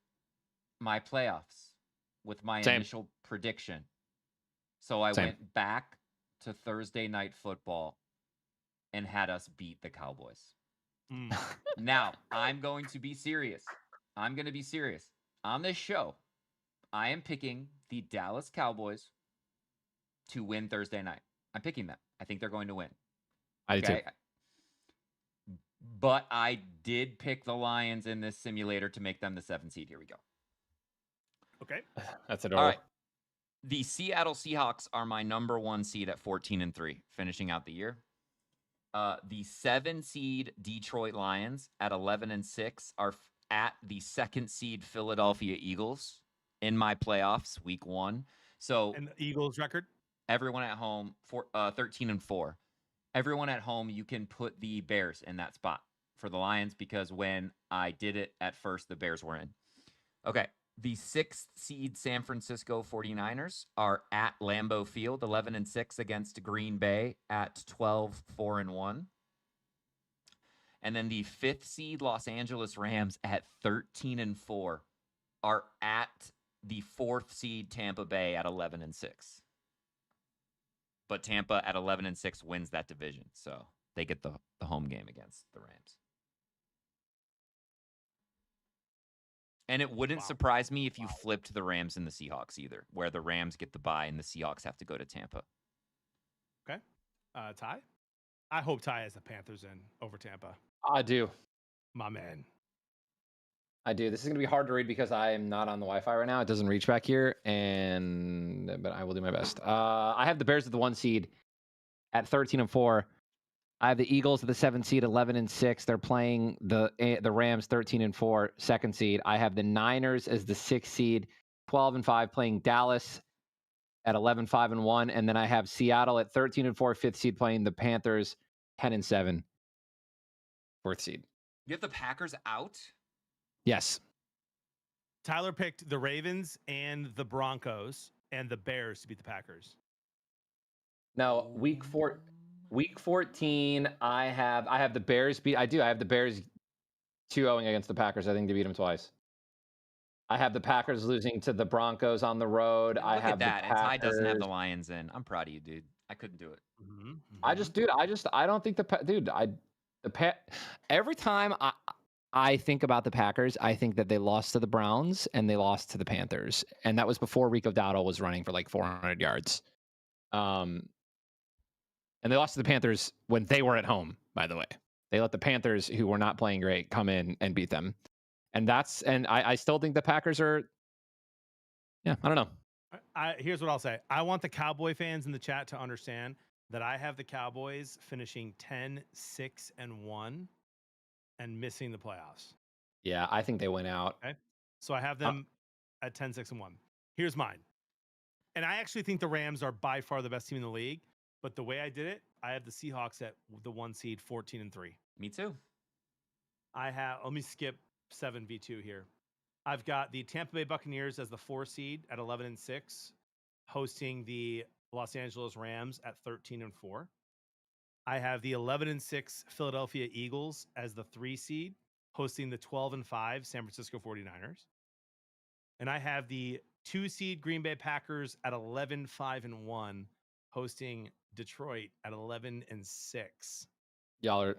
my playoffs with my initial prediction. So I went back to Thursday Night Football and had us beat the Cowboys. Now, I'm going to be serious. I'm going to be serious. On this show, I am picking the Dallas Cowboys to win Thursday night. I'm picking them. I think they're going to win. I do too. But I did pick the Lions in this simulator to make them the 7 seed. Here we go. Okay. That's adorable. All right. The Seattle Seahawks are my number 1 seed at 14-3, finishing out the year. The 7 seed Detroit Lions at 11-6 are at the 2nd seed Philadelphia Eagles in my playoffs, week 1. So, and the Eagles record? Everyone at home, 13-4. Everyone at home, you can put the Bears in that spot for the Lions because when I did it at first, the Bears were in. Okay. The 6th seed San Francisco 49ers are at Lambeau Field, 11-6 against Green Bay at 12-4-1. And then the 5th seed Los Angeles Rams at 13-4 are at the 4th seed Tampa Bay at 11-6. But Tampa at 11-6 wins that division, so they get the home game against the Rams. And it wouldn't surprise me if you flipped the Rams and the Seahawks either, where the Rams get the bye and the Seahawks have to go to Tampa. Okay. Ty? I hope Ty has the Panthers in over Tampa. I do. My man. I do. This is going to be hard to read because I am not on the Wi-Fi right now. It doesn't reach back here, but I will do my best. I have the Bears at the 1 seed at 13-4. I have the Eagles at the 7 seed, 11-6. They're playing the Rams, 13-4, 2nd seed. I have the Niners as the 6th seed, 12-5, playing Dallas at 11-5-1, and then I have Seattle at 13-4, 5th seed, playing the Panthers, 10-7, 4th seed. You have the Packers out? Yes. Tyler picked the Ravens and the Broncos and the Bears to beat the Packers. No, week 14, I have the Bears beat. I have the Bears 2-0 against the Packers. I think they beat them twice. I have the Packers losing to the Broncos on the road. Dude, I look have at that. the And Packers. Ty doesn't have the Lions in. I'm proud of you, dude. I couldn't do it. I don't think every time I think about the Packers, I think that they lost to the Browns and they lost to the Panthers. And that was before Rico Dowdle was running for like 400 yards. And they lost to the Panthers when they were at home, by the way. They let the Panthers, who were not playing great, come in and beat them. And I still think the Packers are, I don't know. Here's what I'll say. I want the Cowboy fans in the chat to understand that I have the Cowboys finishing 10-6-1 and missing the playoffs. Yeah, I think they went out. Okay. So I have them at 10-6-1. Here's mine. And I actually think the Rams are by far the best team in the league. But the way I did it, I have the Seahawks at the 1 seed, 14-3. Me too. Let me skip 7v2 here. I've got the Tampa Bay Buccaneers as the 4 seed at 11-6, hosting the Los Angeles Rams at 13-4. I have the 11-6 Philadelphia Eagles as the 3 seed, hosting the 12-5 San Francisco 49ers. And I have the 2 seed Green Bay Packers at 11-5-1, hosting Detroit at 11-6. Y'all are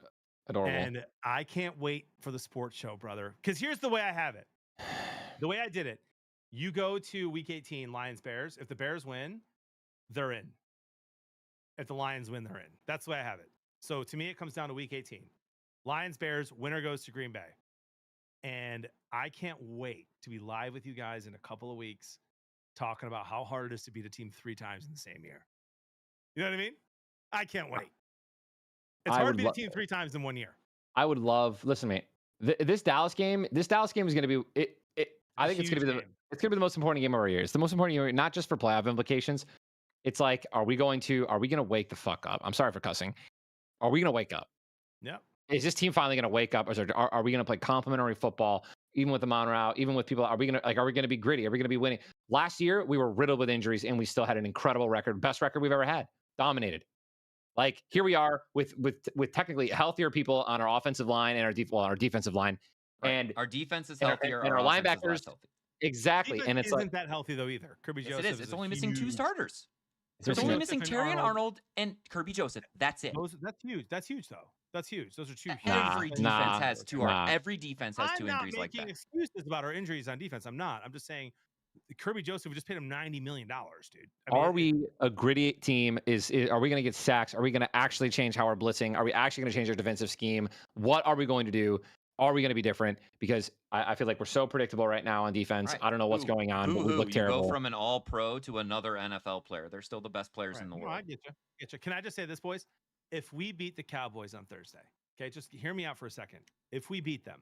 adorable. And I can't wait for the sports show, brother. Because here's the way I have it. The way I did it, you go to week 18, Lions Bears. If the Bears win, they're in. If the Lions win, they're in. That's the way I have it. So to me, it comes down to week 18. Lions Bears, winner goes to Green Bay. And I can't wait to be live with you guys in a couple of weeks talking about how hard it is to beat a team 3 times in the same year. You know what I mean? I can't wait. It's hard to beat a team 3 times in 1 year. I would love. Listen, mate. This Dallas game is going to be. I think it's going to be the most important game of our year. It's the most important game, not just for playoff implications. It's like, are we going to wake the fuck up? I'm sorry for cussing. Are we going to wake up? Yep. Is this team finally going to wake up? Are we going to play complimentary football, even with the Monroe out, even with people? Are we going to be gritty? Are we going to be winning? Last year, we were riddled with injuries, and we still had an incredible record, best record we've ever had. Dominated. Like, here we are with technically healthier people on our offensive line and our defensive line. Right. And our defense is healthier. And our linebackers. Defense Exactly. And it's isn't that healthy though either. Kirby Joseph. It is. It's only missing 2 starters. It's only missing Terrion Arnold and Kirby Joseph. That's it. That's huge. That's huge though. That's huge. Those are 2 huge. Every defense has 2. Every defense has 2 injuries like that. I'm not making excuses about our injuries on defense. I'm not. I'm just saying Kirby Joseph, we just paid him $90 million, dude. I mean, are we a gritty team? Are we going to get sacks? Are we going to actually change how we're blitzing? Are we actually going to change our defensive scheme? What are we going to do? Are we going to be different? Because I feel like we're so predictable right now on defense. Right. I don't know what's going on, but we look terrible. You go from an all-pro to another NFL player. They're still the best players in the world. I get you. Can I just say this, boys? If we beat the Cowboys on Thursday, okay, just hear me out for a second. If we beat them,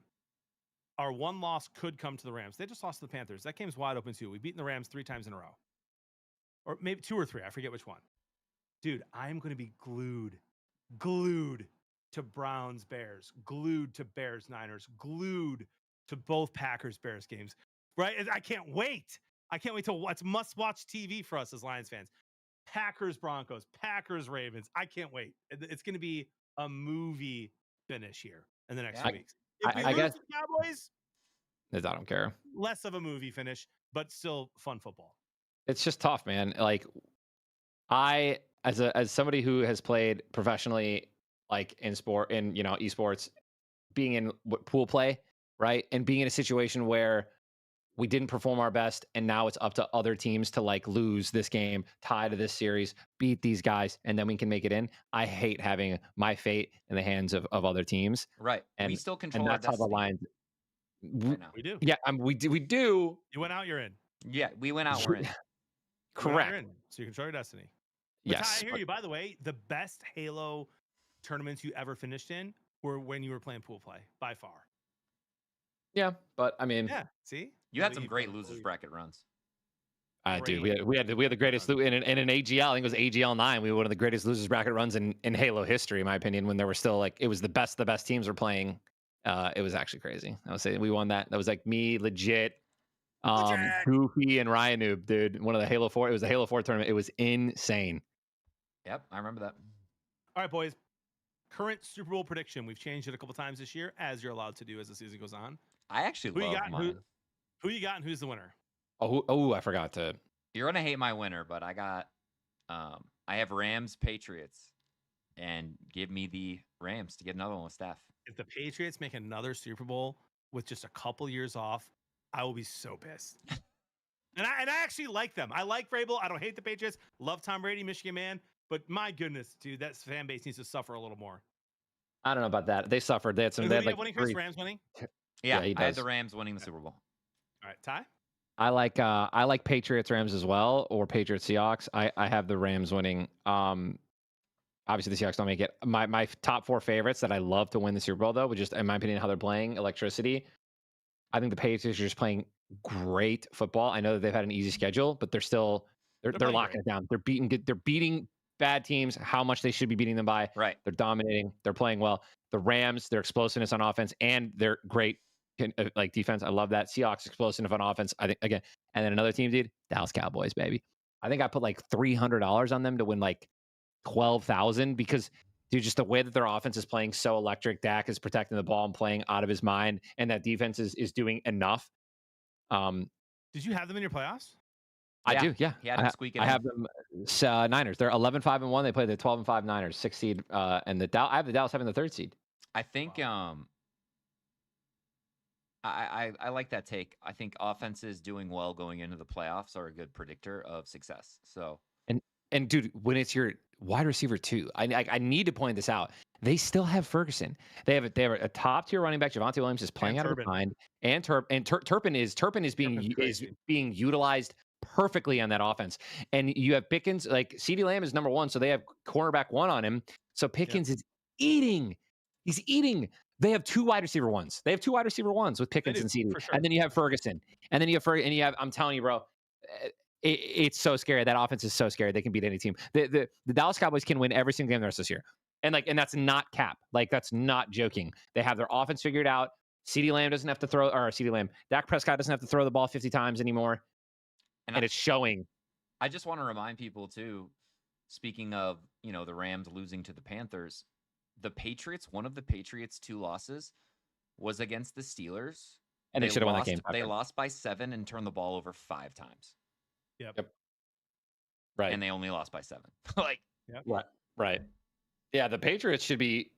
our 1 loss could come to the Rams. They just lost to the Panthers. That game's wide open too. We've beaten the Rams 3 times in a row. Or maybe 2 or 3. I forget which one. Dude, I'm going to be glued to Browns Bears, glued to Bears Niners, glued to both Packers Bears games. Right? I can't wait. I can't wait till what's must-watch TV for us as Lions fans. Packers Broncos, Packers Ravens. I can't wait. It's going to be a movie finish here in the next 2 weeks. If we lose the Cowboys, I don't care. Less of a movie finish, but still fun football. It's just tough, man. Like, I, as somebody who has played professionally, like in sport, in esports, being in pool play, right, and being in a situation where we didn't perform our best, and now it's up to other teams to like lose this game, tie to this series, beat these guys, and then we can make it in. I hate having my fate in the hands of other teams. Right. And we still control. And that's our how the Lions. We do. Yeah, we do. You went out, you're in. Yeah, we went out, we're in. Correct. You're in, so you control your destiny. But yes. I hear you. By the way, the best Halo tournaments you ever finished in were when you were playing pool play, by far. Yeah, but I mean, yeah. See, you had some great losers bracket runs. Dude, we had the greatest in an AGL. I think it was AGL 9. We were one of the greatest losers bracket runs in Halo history, in my opinion. When there were still like, it was the best teams were playing. It was actually crazy. I would say we won that. That was like me legit Goofy and Ryan Noob, dude. One of the Halo 4. It was the Halo 4 tournament. It was insane. Yep, I remember that. All right, boys. Current Super Bowl prediction. We've changed it a couple times this year, as you're allowed to do as the season goes on. I actually love mine. Who you got and who's the winner? Oh, I forgot to. You're gonna hate my winner, but I got I have Rams Patriots, and give me the Rams to get another one with Steph. If the Patriots make another Super Bowl with just a couple years off, I will be so pissed. and I actually like them. I like Vrabel. I don't hate the Patriots. Love Tom Brady, Michigan man. But my goodness, dude, that fan base needs to suffer a little more. I don't know about that. They suffered. They had some. Who They do had you have like winning, Chris? Rams winning? Yeah, he I had does. the Rams winning the Super Bowl. All right, Ty? I like Patriots Rams as well, or Patriots Seahawks. I have the Rams winning. Obviously the Seahawks don't make it. My top 4 favorites that I love to win the Super Bowl though, but just in my opinion, how they're playing electricity. I think the Patriots are just playing great football. I know that they've had an easy schedule, but they're locking it down. They're beating bad teams. How much they should be beating them by. Right. They're dominating. They're playing well. The Rams, their explosiveness on offense and their great like defense. I love that. Seahawks explosive on offense. I think again, and then another team, dude, Dallas Cowboys, baby. I think I put like $300 on them to win like 12,000 because dude, just the way that their offense is playing so electric. Dak is protecting the ball and playing out of his mind, and that defense is doing enough. Did you have them in your playoffs? I do, yeah. He had them squeaking. I have them. Niners. They're 11-5-1. They play the 12-5 Niners, 6 seed, and I have the Dallas having the 3rd seed. I think I like that take. I think offenses doing well going into the playoffs are a good predictor of success. So and dude, when it's your wide receiver too, I need to point this out. They still have Ferguson. They have a top tier running back. Javonte Williams is playing out of his mind, and Turpin is being utilized perfectly on that offense. And you have Pickens, like CeeDee Lamb is number 1, so they have cornerback 1 on him. So Pickens is eating. He's eating. They have 2 wide receiver ones. They have 2 wide receiver ones with Pickens and CeeDee. Sure. And then you have Ferguson. And then you have I'm telling you, bro, it's so scary. That offense is so scary. They can beat any team. The Dallas Cowboys can win every single game the rest of this year. And that's not cap. Like, that's not joking. They have their offense figured out. CeeDee Lamb doesn't have to throw, or CeeDee Lamb, Dak Prescott doesn't have to throw the ball 50 times anymore. And it's showing. I just want to remind people too, speaking of, the Rams losing to the Panthers, one of the Patriots' 2 losses was against the Steelers. And they should have won that game. They lost by 7 and turned the ball over 5 times. Yep. Right. And they only lost by 7. Yep. Right. Yeah, the Patriots should be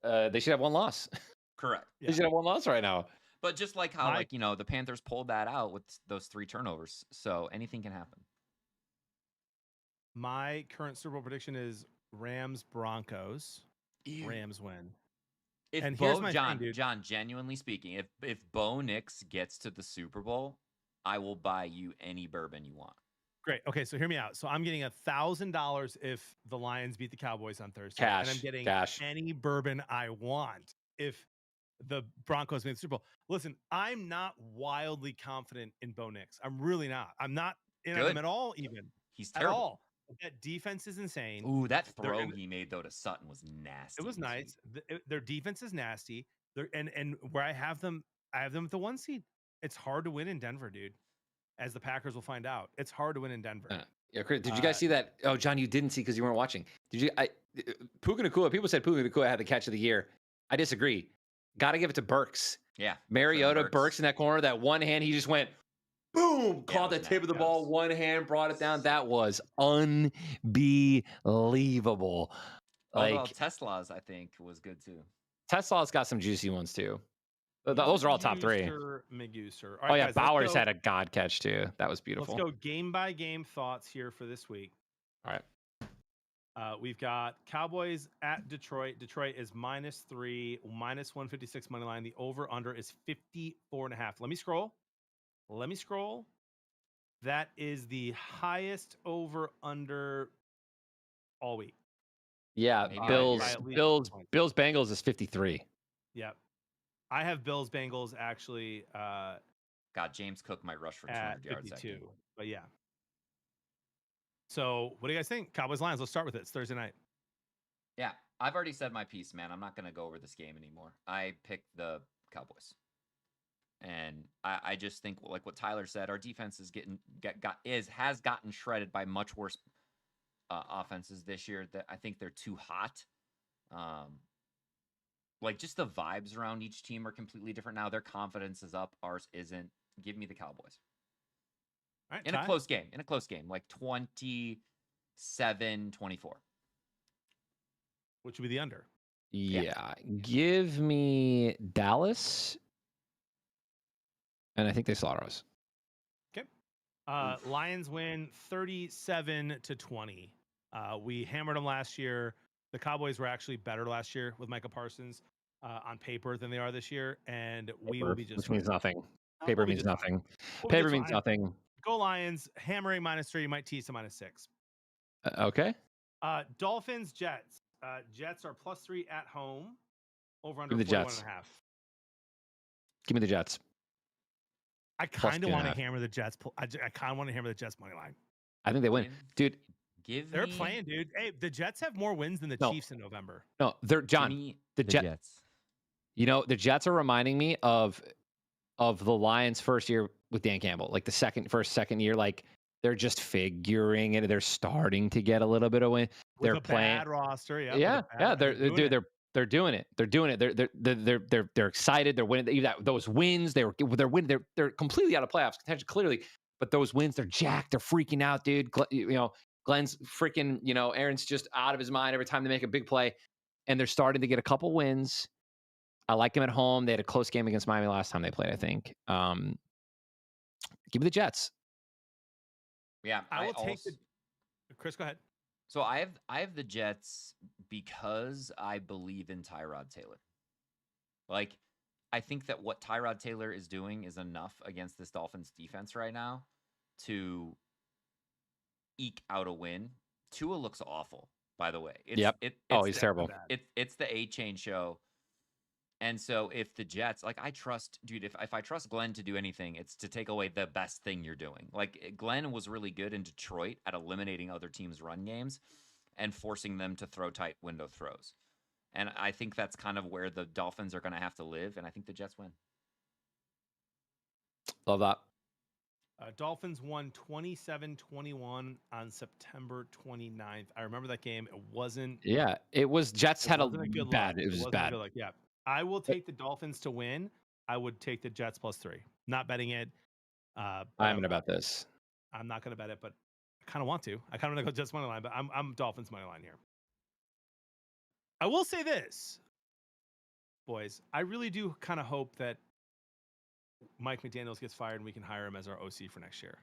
they should have 1 loss. Correct. They should have 1 loss right now. But just like how the Panthers pulled that out with those 3 turnovers. So anything can happen. My current Super Bowl prediction is Rams Broncos. Rams win. John, genuinely speaking, if Bo Nix gets to the Super Bowl, I will buy you any bourbon you want. Great. Okay, so hear me out. So I'm getting $1,000 if the Lions beat the Cowboys on Thursday. Cash. And I'm getting cash. any bourbon I want if the Broncos make the Super Bowl. Listen, I'm not wildly confident in Bo Nix. I'm really not. I'm not in him at all, even. He's terrible. At all. That defense is insane. Ooh, that throw he made though to Sutton was nasty. It was nice. Their defense is nasty. And where I have them at the 1 seed. It's hard to win in Denver, dude. As the Packers will find out, it's hard to win in Denver. Yeah, Chris, did you guys see that? Oh, John, you didn't see because you weren't watching. Did you? Puka Nacua. People said Puka Nacua had the catch of the year. I disagree. Got to give it to Burks. Yeah, Mariota, Burks in that corner. That one hand, he just went, boom, caught the tip of the ball. One hand brought it down. That was unbelievable. Like Tesla's, I think, was good too. Tesla's got some juicy ones too. Those are all top 3. Maguser. Right, guys, Bowers had a god catch too. That was beautiful. Let's go game by game thoughts here for this week. All right. We've got Cowboys at Detroit. Detroit is -3, -156 money line. The over under is 54.5. Let me scroll. That is the highest over under all week. Yeah, Bills Bengals is 53. Yep. I have Bills Bengals actually God, James Cook might rush for 200 yards that game. But yeah. So, what do you guys think? Cowboys Lions, let's start with it. It's Thursday night. Yeah, I've already said my piece, man. I'm not going to go over this game anymore. I picked the Cowboys. And I just think, like what Tyler said, our defense is has gotten shredded by much worse offenses this year. That I think they're too hot. Like just the vibes around each team are completely different now. Their confidence is up, ours isn't. Give me the Cowboys. All right, In a close game, like 27-24. Which would be the under. Yeah. Give me Dallas. And I think they slaughter us. Okay. Lions win 37-20. We hammered them last year. The Cowboys were actually better last year with Micah Parsons on paper than they are this year, and we will be just which means nothing. We'll Paper be means just fine. nothing. We'll be Paper just means fine. nothing. Go Lions. Hammering -3. Might tease to -6. Okay. Dolphins Jets. Jets are +3 at home. Over under Give me the 41 Jets. and a half. Give me the Jets. I Plus kind of 2.5. want to hammer the Jets. I kind of want to hammer the Jets money line. I think they win, dude. They're playing, dude. Hey, the Jets have more wins than the Chiefs in November. No, they're John. The Jets. You know, the Jets are reminding me of the Lions' first year with Dan Campbell, like the second year, like they're just figuring it. They're starting to get a little bit of win. With They're a playing. bad roster, Yeah. They're doing it. They're doing it. They're excited. They're winning. Those wins, they're winning. They're completely out of playoffs contention, clearly. But those wins, they're jacked. They're freaking out, dude. Glenn's freaking. Aaron's just out of his mind every time they make a big play, and they're starting to get a couple wins. I like them at home. They had a close game against Miami last time they played, I think. Give me the Jets. Yeah, I will take the. Chris, go ahead. So I have the Jets because I believe in Tyrod Taylor. Like, I think that what Tyrod Taylor is doing is enough against this Dolphins defense right now to eke out a win. Tua looks awful, by the way. He's terrible. It's the A-Chain show. And so if the Jets, like I trust, dude, if I trust Glenn to do anything, it's to take away the best thing you're doing. Like Glenn was really good in Detroit at eliminating other teams' run games and forcing them to throw tight window throws. And I think that's kind of where the Dolphins are going to have to live. And I think the Jets win. Love that. Dolphins won 27-21 on September 29th. I remember that game. It wasn't. Yeah, it was. Jets had a good bad. Luck. It was bad. Yeah. I will take the Dolphins to win. I would take the Jets +3. Not betting it. I'm going to bet this. I'm not going to bet it, but I kind of want to. I kind of want to go Jets money line, but I'm Dolphins money line here. I will say this, boys. I really do kind of hope that Mike McDaniels gets fired and we can hire him as our OC for next year.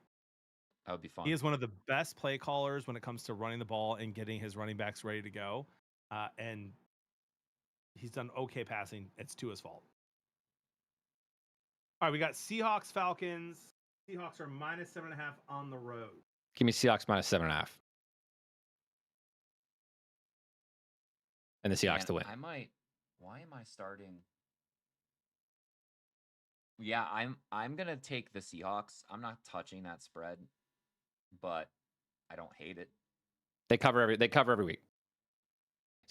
That would be fun. He is one of the best play callers when it comes to running the ball and getting his running backs ready to go. And he's done okay passing. It's Tua's fault. All right, we got Seahawks, Falcons. Seahawks are -7.5 on the road. Give me Seahawks -7.5. And the Seahawks to win. Why am I starting? Yeah, I'm gonna take the Seahawks. I'm not touching that spread, but I don't hate it. They cover every week.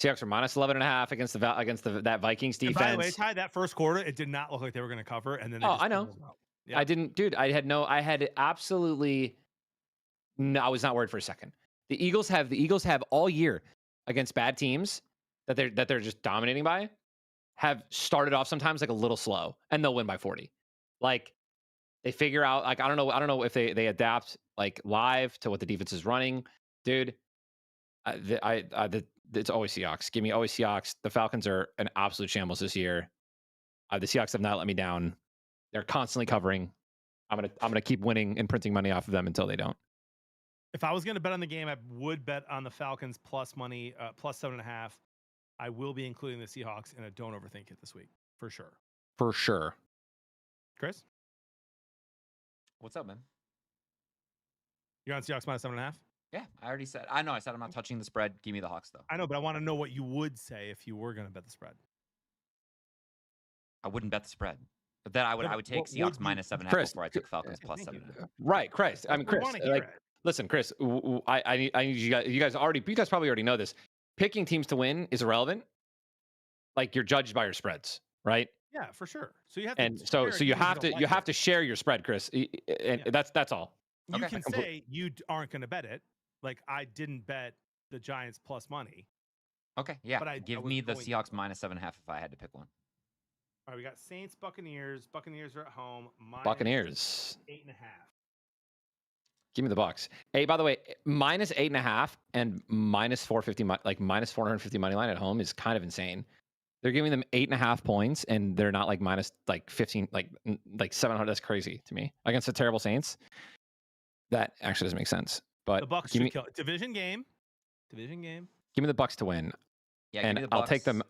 Seahawks are -11.5 against that Vikings defense. And by the way, Ty, that first quarter, it did not look like they were going to cover, and then they I know. Yeah. I didn't, dude. I had absolutely no. I was not worried for a second. The Eagles have all year against bad teams that they're just dominating by. Have started off sometimes like a little slow, and they'll win by 40. Like they figure out. Like I don't know if they adapt like live to what the defense is running, dude. It's always Seahawks. Give me always Seahawks. The Falcons are an absolute shambles this year. The Seahawks have not let me down. They're constantly covering. I'm gonna keep winning and printing money off of them until they don't. If I was gonna bet on the game, I would bet on the Falcons plus money, +7.5. I will be including the Seahawks, and I don't overthink it this week for sure. For sure. Chris, what's up, man? You're on Seahawks -7.5. Yeah, I already said. I know. I said I'm not touching the spread. Give me the Hawks, though. I know, but I want to know what you would say if you were going to bet the spread. I wouldn't bet the spread, but then I would take Seahawks -7.5 before I took Falcons +7.5. Right, Chris. I mean, Chris. Listen, Chris. I need you guys. You guys probably already know this. Picking teams to win is irrelevant. Like you're judged by your spreads, right? Yeah, for sure. So you have to And share so it you even if have don't to like it. to share your spread, Chris. And Yeah. that's all. You Okay. can say you aren't going to bet it. Like I didn't bet the Giants plus money. Okay, yeah. But I Give was me the going to. Seahawks -7.5 if I had to pick one. All right, we got Saints, Buccaneers. Buccaneers are at home. Buccaneers. -8.5. Give me the Bucs. Hey, by the way, -8.5 and -450, like -450 money line at home is kind of insane. They're giving them 8.5 points, and they're not like minus like 15, like 700. That's crazy to me against the terrible Saints. That actually doesn't make sense. But The Bucs should kill it. Division game. Give me the Bucs to win. Yeah, and give me the Bucs. I'll take them.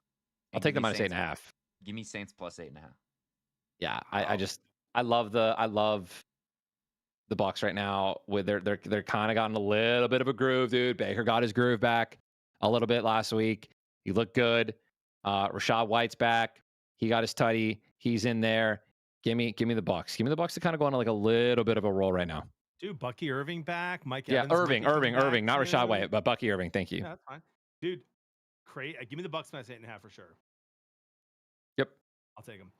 I'll take the -8.5. Give me Saints +8.5. Yeah, I love the Bucs right now. With they're kind of gotten a little bit of a groove, dude. Baker got his groove back a little bit last week. He looked good. Rashad White's back. He got his tutty. He's in there. Give me the Bucs. Give me the Bucs to kind of go on like a little bit of a roll right now. Dude, Bucky Irving back. Mike Yeah, Evans. Irving, not Rashad White, but Bucky Irving. Thank you. Yeah, that's fine. Dude, give me the Bucs -8.5 for sure. Yep. I'll take them.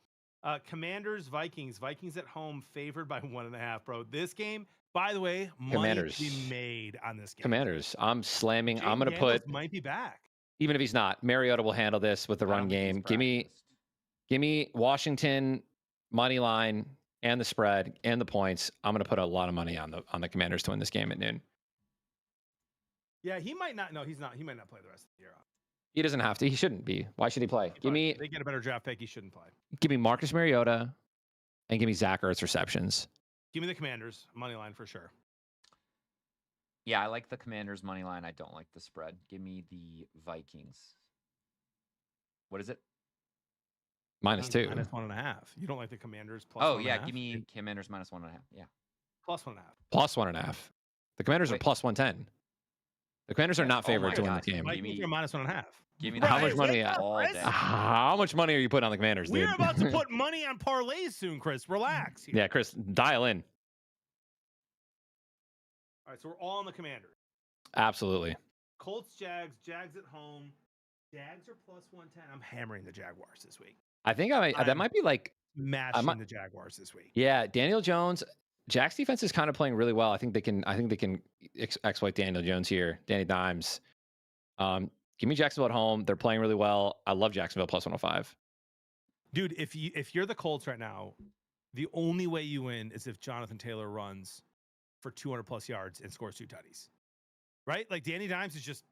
Commanders, Vikings. Vikings at home, favored by 1.5, bro. This game, by the way, money to be made on this game. Commanders. I'm slamming. Jaden I'm going to put. Might be back. Even if he's not, Mariota will handle this with the run game. Give me Washington money line and the spread and the points. I'm going to put a lot of money on the Commanders to win this game at noon. Yeah, he might not. No, he's not. He might not play the rest of the year. He doesn't have to. He shouldn't be. Why should he play? They get a better draft pick. He shouldn't play. Give me Marcus Mariota and give me Zach Ertz receptions. Give me the Commanders money line for sure. Yeah, I like the Commanders money line. I don't like the spread. Give me the Vikings. What is it? -2. -1.5. You don't like the Commanders plus? Oh yeah, give me Commanders -1.5. Yeah. +1.5. +1.5. The Commanders are +110. The Commanders are not favored to win this game. Give me -1.5. Give me how much money? All day. How much money are you putting on the Commanders, dude? We're about to put money on parlays soon, Chris. Relax. Yeah, Chris, dial in. All right, so we're all on the Commanders. Absolutely. Colts, Jags at home. Jags are +110. I'm hammering the Jaguars this week. I think that might be like matching the Jaguars this week. Yeah, Daniel Jones. Jack's defense is kind of playing really well. I think they can exploit Daniel Jones here. Danny Dimes. Give me Jacksonville at home. They're playing really well. I love Jacksonville +105. Dude, if you're the Colts right now, the only way you win is if Jonathan Taylor runs for 200+ yards and scores 2 tutties. Right? Like Danny Dimes is just,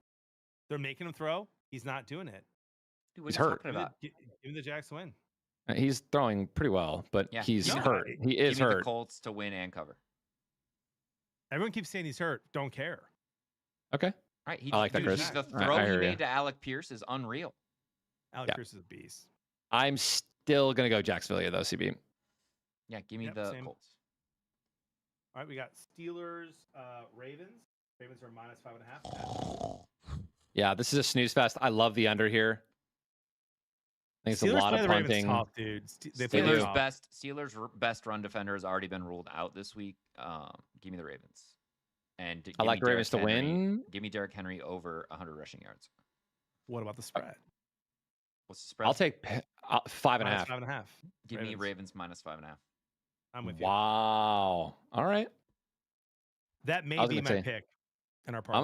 they're making him throw. He's not doing it. Dude, he's hurt. Give him the Jags to win. He's throwing pretty well, but he's hurt. He is give me hurt. The Colts to win and cover. Everyone keeps saying he's hurt. Don't care. Okay. All right. I like that, Chris. The throw he made to Alec Pierce is unreal. Alec Pierce is a beast. I'm still going to go Jacksonville, though, CB. Yeah, give me the Colts. All right, we got Steelers, Ravens. Ravens are -5.5. Yeah, this is a snooze fest. I love the under here. I think it's Steelers a lot of punting. Tough, dude. Steelers' best run defender has already been ruled out this week. Give me the Ravens. And I like Ravens to win. Give me Derrick Henry over 100 rushing yards. What about the spread? What's the spread? I'll take 5.5. 5.5. Give me Ravens -5.5. I'm with you. Wow. All right. That may be my pick in our parlay. I'm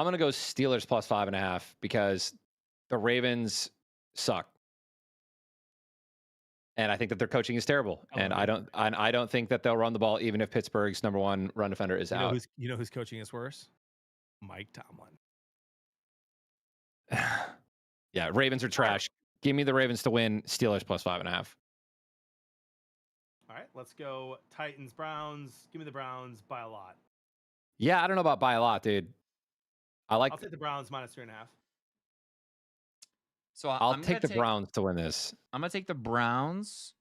gonna go Steelers +5.5 because the Ravens suck. And I think that their coaching is terrible. And I don't think that they'll run the ball even if Pittsburgh's #1 run defender is out. You know whose coaching is worse? Mike Tomlin. Yeah, Ravens are trash. Give me the Ravens to win. Steelers +5.5. All right, let's go Titans, Browns. Give me the Browns by a lot. Yeah, I don't know about by a lot, dude. I'll take the Browns -3.5. So I'll take the Browns to win this. I'm going to take the Browns.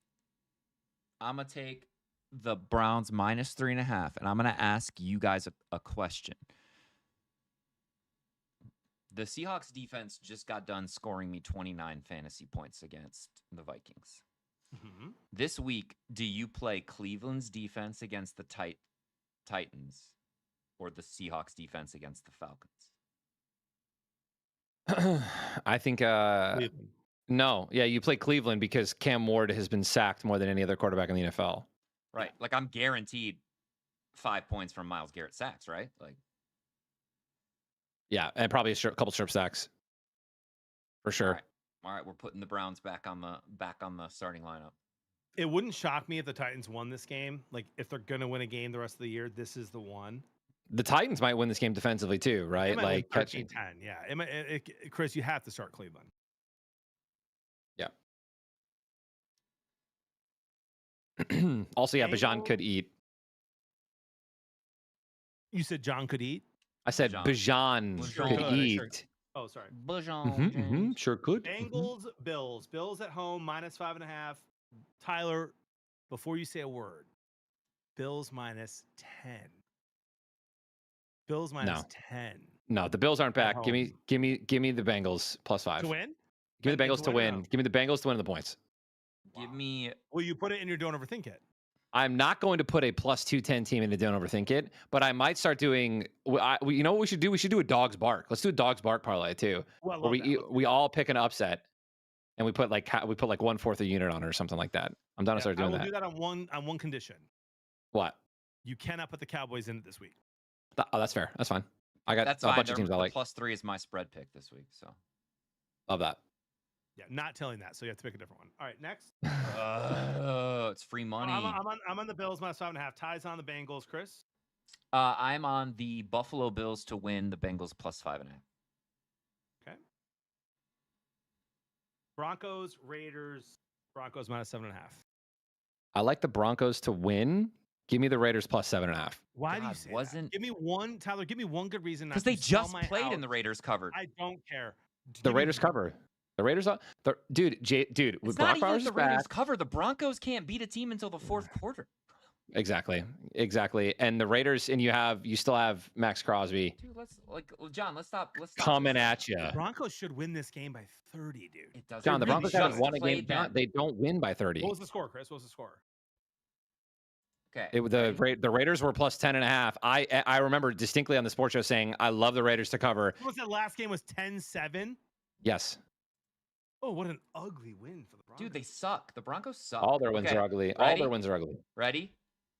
I'm going to take the Browns -3.5. And I'm going to ask you guys a question. The Seahawks defense just got done scoring me 29 fantasy points against the Vikings. Mm-hmm. This week, do you play Cleveland's defense against the Titans or the Seahawks defense against the Falcons? I think No, yeah, you play Cleveland because Cam Ward has been sacked more than any other quarterback in the NFL. Right. Like I'm guaranteed 5 points from Myles Garrett sacks, right? Like, Yeah, and probably a couple strip sacks for sure. All right, we're putting the Browns back on the starting lineup. It wouldn't shock me if the Titans won this game. Like if they're gonna win a game the rest of the year, this is the one. The Titans might win this game defensively too, right? They might Like win catching. 13-10. Yeah, Chris, you have to start Cleveland. Yeah. Also, yeah, Bajan could eat. You said John could eat? I said Bajan could eat. Sure. Oh, sorry. Sure could. Bengals, Bills. Bills at home, -5.5. Tyler, before you say a word, Bills -10. Bills -10. No, the Bills aren't back. Give me the Bengals +5. To win? Give me the Bengals to win. Give me the Bengals to win the points. Give me. Will you put it in your don't overthink it? I'm not going to put a +210 team in the don't overthink it, but I might start doing. You know what we should do? We should do a dogs bark. Let's do a dogs bark parlay too. Well, where we all pick an upset, and we put like 1/4 a unit on it or something like that. I'm down to start doing that. I will do that on one condition. What? You cannot put the Cowboys in it this week. Oh, that's fair. That's fine. I got that's a fine. bunch of teams I like. +3 is my spread pick this week. So love that. Yeah, not telling that, so you have to pick a different one. All right, next. It's free money. I'm on the Bills -5.5. Ties on the Bengals. Chris. I'm on the Buffalo Bills to win. The Bengals +5.5. Okay. Broncos, Raiders. Broncos -7.5. I like the Broncos to win. Give me the Raiders +7.5. Why do you say that? Give me one, Tyler. Give me one good reason. Because they just played and the Raiders covered. I don't care. The Raiders cover. The Raiders are dude. It's not even the Raiders cover. The Broncos can't beat a team until the fourth quarter. Exactly. And the Raiders, and you still have Max Crosby. Dude, John, let's stop. Coming at you. The Broncos should win this game by 30, dude. It doesn't. John, the Broncos haven't won a game. They don't win by 30. What was the score, Chris? What was the score? Okay. The Raiders were +10.5. I remember distinctly on the sports show saying I love the Raiders to cover. What was that last game? Was 10-7? Yes. Oh, what an ugly win for the Broncos. Dude, they suck. The Broncos suck. All their wins are ugly. Ready? All their wins are ugly. Ready?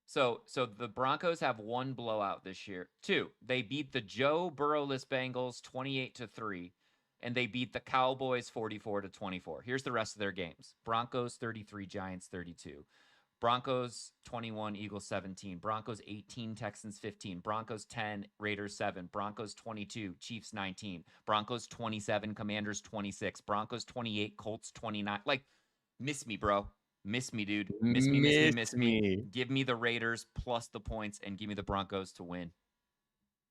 So the Broncos have one blowout this year. 2, they beat the Joe Burrow-less Bengals 28-3, and they beat the Cowboys 44-24. Here's the rest of their games. Broncos 33, Giants 32. Broncos 21, Eagles 17. Broncos 18, Texans 15. Broncos 10, Raiders 7. Broncos 22, Chiefs 19. Broncos 27, Commanders 26. Broncos 28, Colts 29. Like, miss me, bro. Miss me, dude. Miss me. Give me the Raiders plus the points and give me the Broncos to win.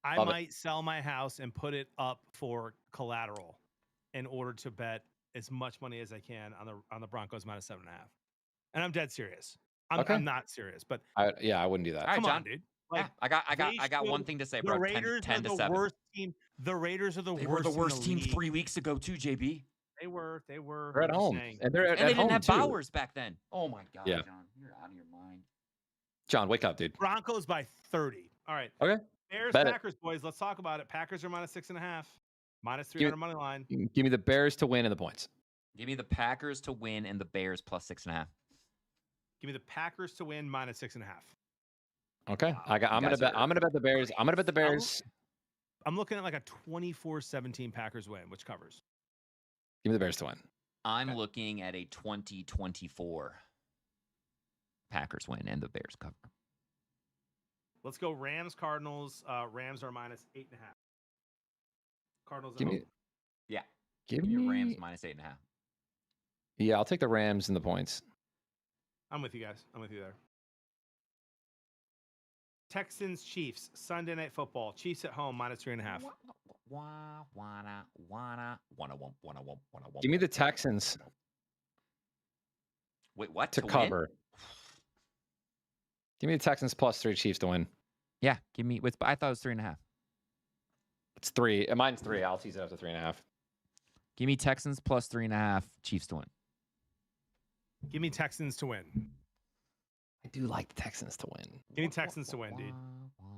I might sell my house and put it up for collateral in order to bet as much money as I can on the Broncos -7.5. And I'm dead serious. I'm not serious, but I wouldn't do that. All right, come John. on, dude. Like, I got one thing to say, bro. The Raiders 10 are to the 7. worst team. The Raiders are the worst. They were the worst team league. 3 weeks ago too, JB. They were. They're at home, and they're at they home didn't have too. Bowers back then. Oh my God, Yeah. John, you're out of your mind. John, wake up, dude. Broncos by 30. All right. Okay. Bears, Bet Packers, boys. Let's talk about it. Packers are -6.5. -300 money line. Give me the Bears to win and the points. Give me the Packers to win and the Bears +6.5. Give me the Packers to win -6.5. Okay. I'm gonna bet the Bears. I'm gonna bet the Bears. I'm looking at like a 24-17 Packers win, which covers. Give me the Bears to win. I'm looking at a 2024 Packers win and the Bears cover. Let's go Rams, Cardinals. Rams are -8.5. Cardinals. Give me. Yeah. Give me me Rams -8.5. Yeah, I'll take the Rams and the points. I'm with you guys. I'm with you there. Texans, Chiefs, Sunday Night Football. Chiefs at home -3.5. Give me the Texans. Wait, what? To cover. Give me the Texans +3, Chiefs to win. Yeah, give me. I thought it was 3.5. It's 3. Mine's 3. I'll tease it up to 3.5. Give me Texans +3.5, Chiefs to win. Give me Texans to win. I do like the Texans to win. Give me Texans to win, dude.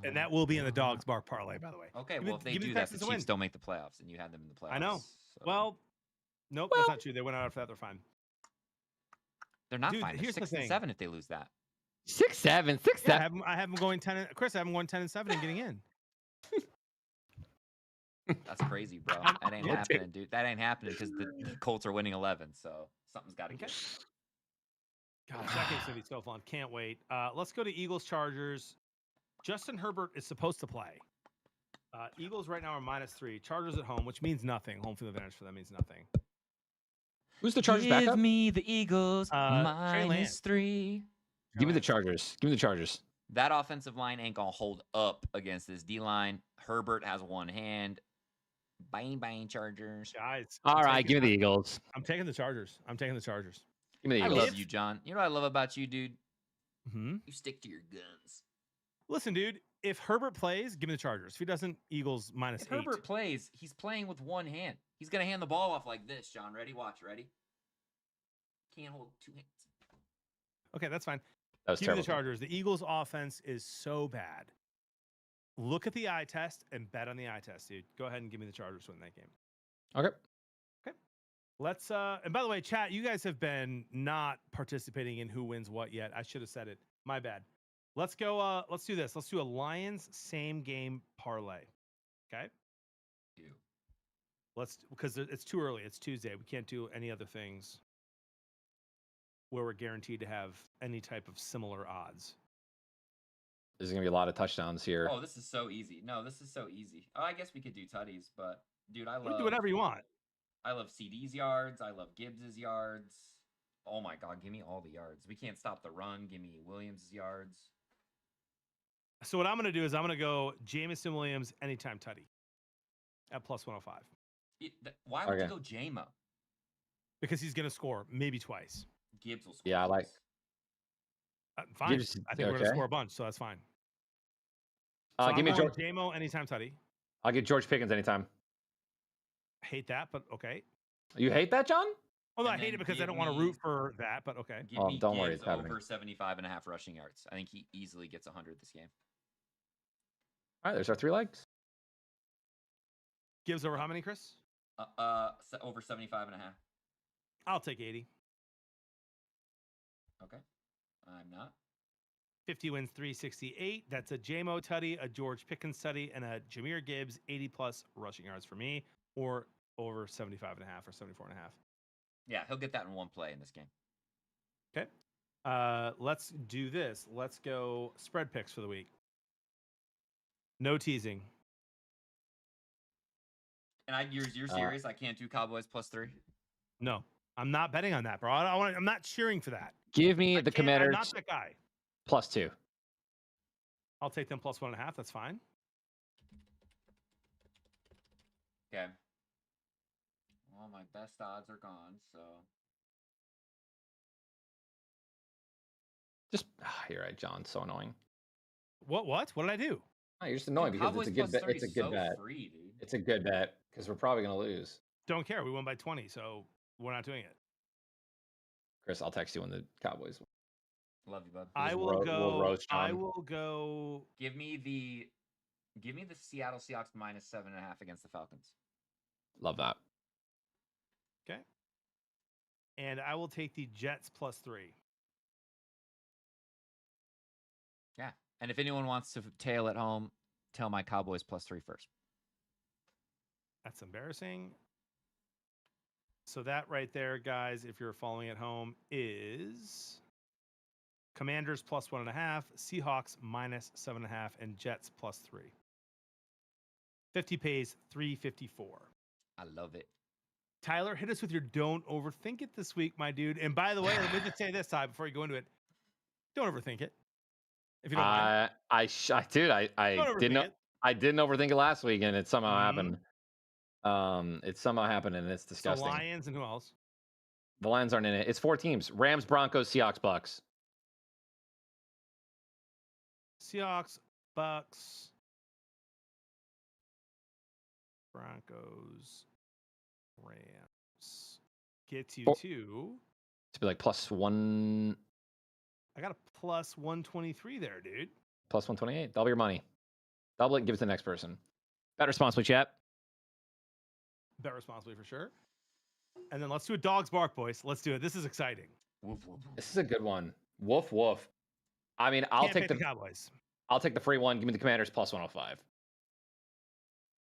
And that will be in the Dogs Bark parlay, by the way. Okay, well, if they do that, the Chiefs don't make the playoffs, and you had them in the playoffs. I know. So. Well, Nope, Well- that's not true. They went out after that. They're fine. They're not Dude, fine. They're here's the 6 and thing. 7 if they lose that. 6-7, 6-7. Yeah, I have them going 10. Chris, I have them going 10-7 and getting in. That's crazy, bro. That ain't happening, dude. That ain't happening because the Colts are winning 11. So something's got to Okay. give. Gosh, that game's gonna be so fun. Can't wait. Let's go to Eagles Chargers. Justin Herbert is supposed to play. Eagles right now are -3. Chargers at home, which means nothing. Home field advantage for them means nothing. Who's the Chargers backup? Give me the Eagles Trey Lance. -3. Give me the Chargers. Give me the Chargers. That offensive line ain't gonna hold up against this D line. Herbert has one hand. Bang bang Chargers. Guys, All right, give me the Eagles. I'm taking the Chargers. Give me the I Eagles. love you, John. You know what I love about you, dude? Mm-hmm. You stick to your guns. Listen, dude. If Herbert plays, give me the Chargers. If he doesn't, Eagles -8. If Herbert plays, he's playing with one hand. He's gonna hand the ball off like this, John. Ready? Watch. Ready? Can't hold two hands. Okay, that's fine. That was Give me terrible. the Chargers. The Eagles' offense is so bad. Look at the eye test and bet on the eye test, dude. Go ahead and give me the Chargers to win that game. Okay. Let's and by the way, chat, you guys have been not participating in who wins what yet. I should have said it. My bad. Let's go let's do this. Let's do a Lions same game parlay. Okay? Let's because it's too early. It's Tuesday. We can't do any other things where we're guaranteed to have any type of similar odds. There's gonna be a lot of touchdowns here. Oh, this is so easy. No, this is so easy. Oh, I guess we could do tutties, but dude, I You can love do whatever you want. I love CD's yards. I love Gibbs's yards. Oh my God, give me all the yards. We can't stop the run. Give me Williams' yards. So what I'm gonna do is I'm gonna go Jameson Williams anytime tutty at +105 Why would you Okay. go JMO? because he's gonna score maybe twice. Gibbs will score. Yeah, I like. Fine. Gibbs- I think we're gonna okay. score a bunch, so that's fine. So Give me I'm going George. JMO anytime tutty. I'll get George Pickens anytime. Hate that, but okay. You hate that, John? Although I And hate then it because I give don't want to me- root for that, but okay. Give Oh, me don't worry, Gibbs it's happening. over 75.5 rushing yards. I think he easily gets 100 this game. All right, there's our 3 legs. Gives over how many, Chris? Over 75.5. I'll take 80. Okay. I'm not. 50 wins 368. That's a JMO tutty, a George Pickens tutty, and a Jahmyr Gibbs 80+ rushing yards for me, or over 75.5 or 74.5. Yeah, he'll get that in one play in this game. Okay. Let's do this. Let's go spread picks for the week. No teasing. And you're serious? I can't do Cowboys +3? No, I'm not betting on that, bro. I'm not cheering for that. Give me the I'm Commanders not that guy. +2. I'll take them +1.5. That's fine. Okay. Well, my best odds are gone, so Just you're right, John. So annoying. What? What did I do? Oh, you're just annoying because Cowboys it's a good bet. +3 It's a is good so bet. free, dude. It's a good bet because we're probably gonna lose. Don't care. We won by 20, so we're not doing it. Chris, I'll text you when the Cowboys win. Love you, bud. I will we'll go. roast I John. will go. Give me the Seattle Seahawks -7.5 against the Falcons. Love that. Okay. And I will take the Jets +3. Yeah. And if anyone wants to tail at home, tell my Cowboys +3 first. That's embarrassing. So that right there, guys, if you're following at home, is Commanders +1.5, Seahawks -7.5, and Jets +3. 50 pays 354. I love it. Tyler, hit us with your don't overthink it this week, my dude. And by the way, let me just say this, Ty, before you go into it, don't overthink it. If you don't mind. I didn't overthink know. it. I didn't overthink it last week, and it somehow Mhm. happened. It somehow happened, and it's So disgusting. Lions and who else? The Lions aren't in it. It's 4 teams: Rams, Broncos, Seahawks, Bucks. Seahawks, Bucks, Broncos, Rams. Gets you Oh. to. To be like +1, I got a +123 there, dude. +128. Double your money. Double it and give it to the next person. Bet responsibly, chat. Bet responsibly for sure. And then let's do a dog's bark, boys. Let's do it. This is exciting. Woof, woof, woof. This is a good one. Woof woof. I mean, I'll Can't take pick the Cowboys. I'll take the free one. Give me the Commanders plus 105.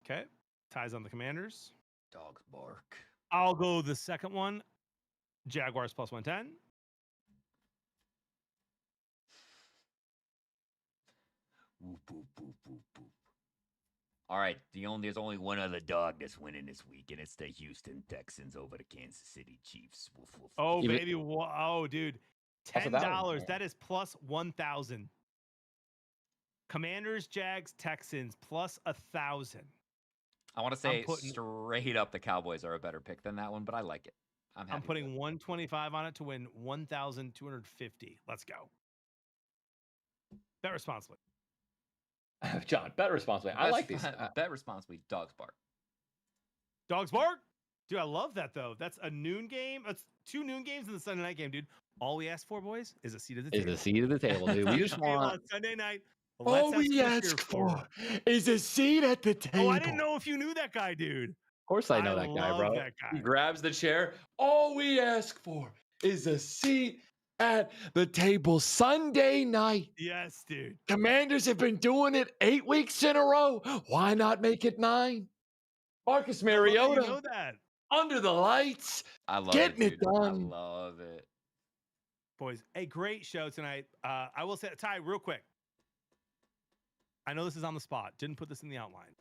Okay. Ties on the Commanders. Dogs bark. I'll go the second one. Jaguars plus 110. Whoop, whoop, whoop, whoop, whoop. All right, there's only one other dog that's winning this week, and it's the Houston Texans over the Kansas City Chiefs. Woof, woof. Oh, Even- baby. Oh, dude. Also, that $10. one, yeah. That is plus 1,000. Commanders, Jags, Texans plus 1,000. I want to say putting- straight up the Cowboys are a better pick than that one, but I like it. I'm happy. I'm putting 125 on it to win 1,250. Let's go. Bet responsibly. John, bet responsibly. I like these. Bet responsibly. Dogs bark. Dogs bark. Dude, I love that though. That's a noon game. That's 2 noon games in the Sunday night game, dude. All we ask for, boys, is a seat at the Is table. the seat at the table, dude. We just Table want. on Sunday night. All Let's have we some ask cheer for is a seat at the table. Oh, I didn't know if you knew that guy, dude. Of course, I know that guy, love bro. that guy. He grabs the chair. All we ask for is a seat at the table Sunday night. Yes, dude. Commanders have been doing it 8 weeks in a row. Why not make it 9? Marcus I love that Mariota You know that. under the lights. I love Getting it, it dude. done. I love it. Boys, a great show tonight. I will say, Ty, real quick. I know this is on the spot. Didn't put this in the outline.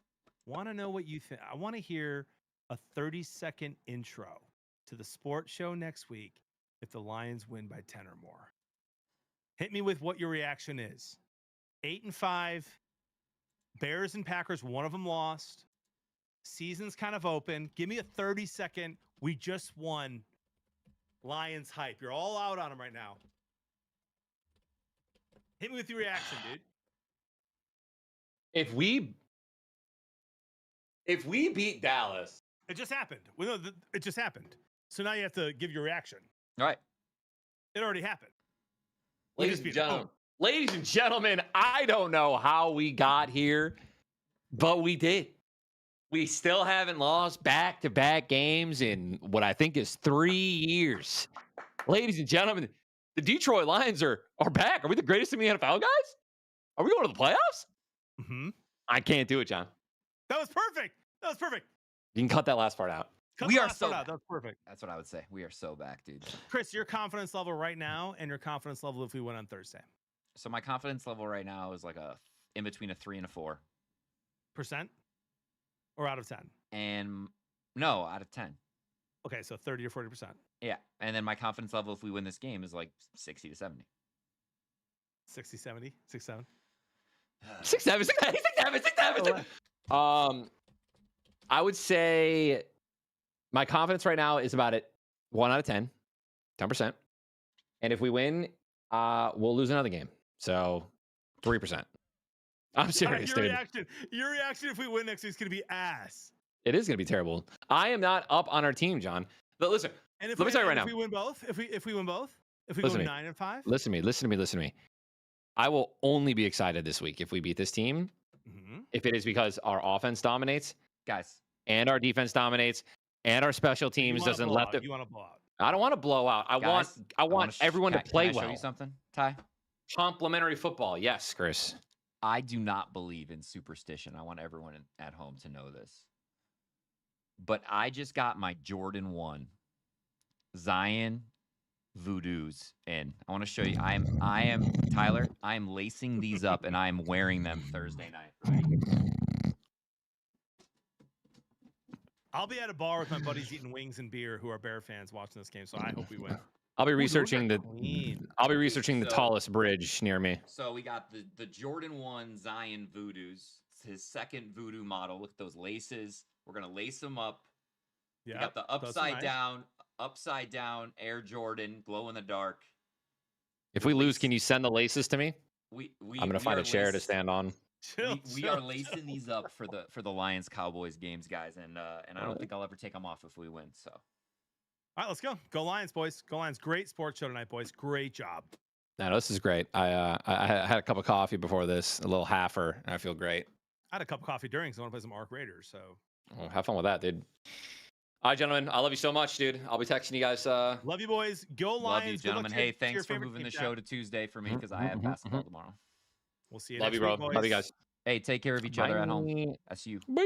Want to know what you think? I want to hear a 30-second intro to the sports show next week if the Lions win by 10 or more. Hit me with what your reaction is. 8-5. Bears and Packers, one of them lost. Season's kind of open. Give me a 30-second. We just won. Lions hype. You're all out on them right now. Hit me with your reaction, dude. If we beat Dallas, It just happened. Well, no, it just happened. So now you have to give your reaction. All right. It already happened. ladies just and beat them. gentlemen, ladies and gentlemen, I don't know how we got here, but we did. We still haven't lost back-to-back games in what I think is 3 years. Ladies and gentlemen, the Detroit Lions are back. Are we the greatest in the NFL, guys? Are we going to the playoffs? Mm-hmm. I can't do it, John. That was perfect. That was perfect. You can cut that last part out. Cut We the are last so part out. back. That was perfect. That's what I would say. We are so back, dude. Chris, your confidence level right now and your confidence level if we win on Thursday. So my confidence level right now is like in between a 3 and a 4. Percent or out of 10? And no, out of 10. Okay, so 30 or 40%. Yeah. And then my confidence level if we win this game is like 60 to 70. 60, 70, 6, 7. 6, 7, 6, 7, 6, 7, 6, 7, 6, 7. I would say my confidence right now is about it 1 out of 10, 10%. And if we win, we'll lose another game. So 3%. I'm serious, Your dude. reaction if we win next week is going to be ass. It is going to be terrible. I am not up on our team, John. But listen, And if Let me tell you right if now. we win both, if we win both, if we Listen go to me. 9-5, listen to me. I will only be excited this week if we beat this team. mm-hmm. If it is because our offense dominates Guys, and our defense dominates and our special teams doesn't left it. You want to blow out. I don't want to blow out. I want wanna everyone to play can I show well. you something, Ty? Complimentary football. Yes, Chris. I do not believe in superstition. I want everyone at home to know this. But I just got my Jordan 1 Zion Voodoos in. I want to show you. I am Tyler. I am lacing these up and I am wearing them Thursday night. Ready? I'll be at a bar with my buddies eating wings and beer who are Bear fans watching this game, so I hope we win. I'll be Ooh, those researching are the clean. the So- tallest bridge near me. So we got the Jordan 1 Zion Voodoos. It's his second voodoo model. Look at those laces. We're gonna lace them up. Yeah, We got the those are nice. upside down Air Jordan, glow in the dark. If we lose, can you send the laces to me? We I'm gonna find are a chair to lace- stand on. Chill, We are chill, lacing chill. these up for the Lions Cowboys games, guys, and I don't think I'll ever take them off if we win. So All right, let's go. Go Lions, boys. Go Lions. Great sports show tonight, boys. Great job. No, this is great. I had a cup of coffee before this, a little halfer, and I feel great. I had a cup of coffee during, so I want to play some Arc Raiders. So Well, have fun with that, dude. All right, gentlemen. I love you so much, dude. I'll be texting you guys. Love you, boys. Go Lions. Love you, Good luck gentlemen. to your- Hey, to thanks your for favorite moving the team, show Jack. to Tuesday for me because I have basketball tomorrow. We'll see you Love next you, bro. week, boys. Love you guys. Hey, take care of each other at home. Bye. That's you. Bye.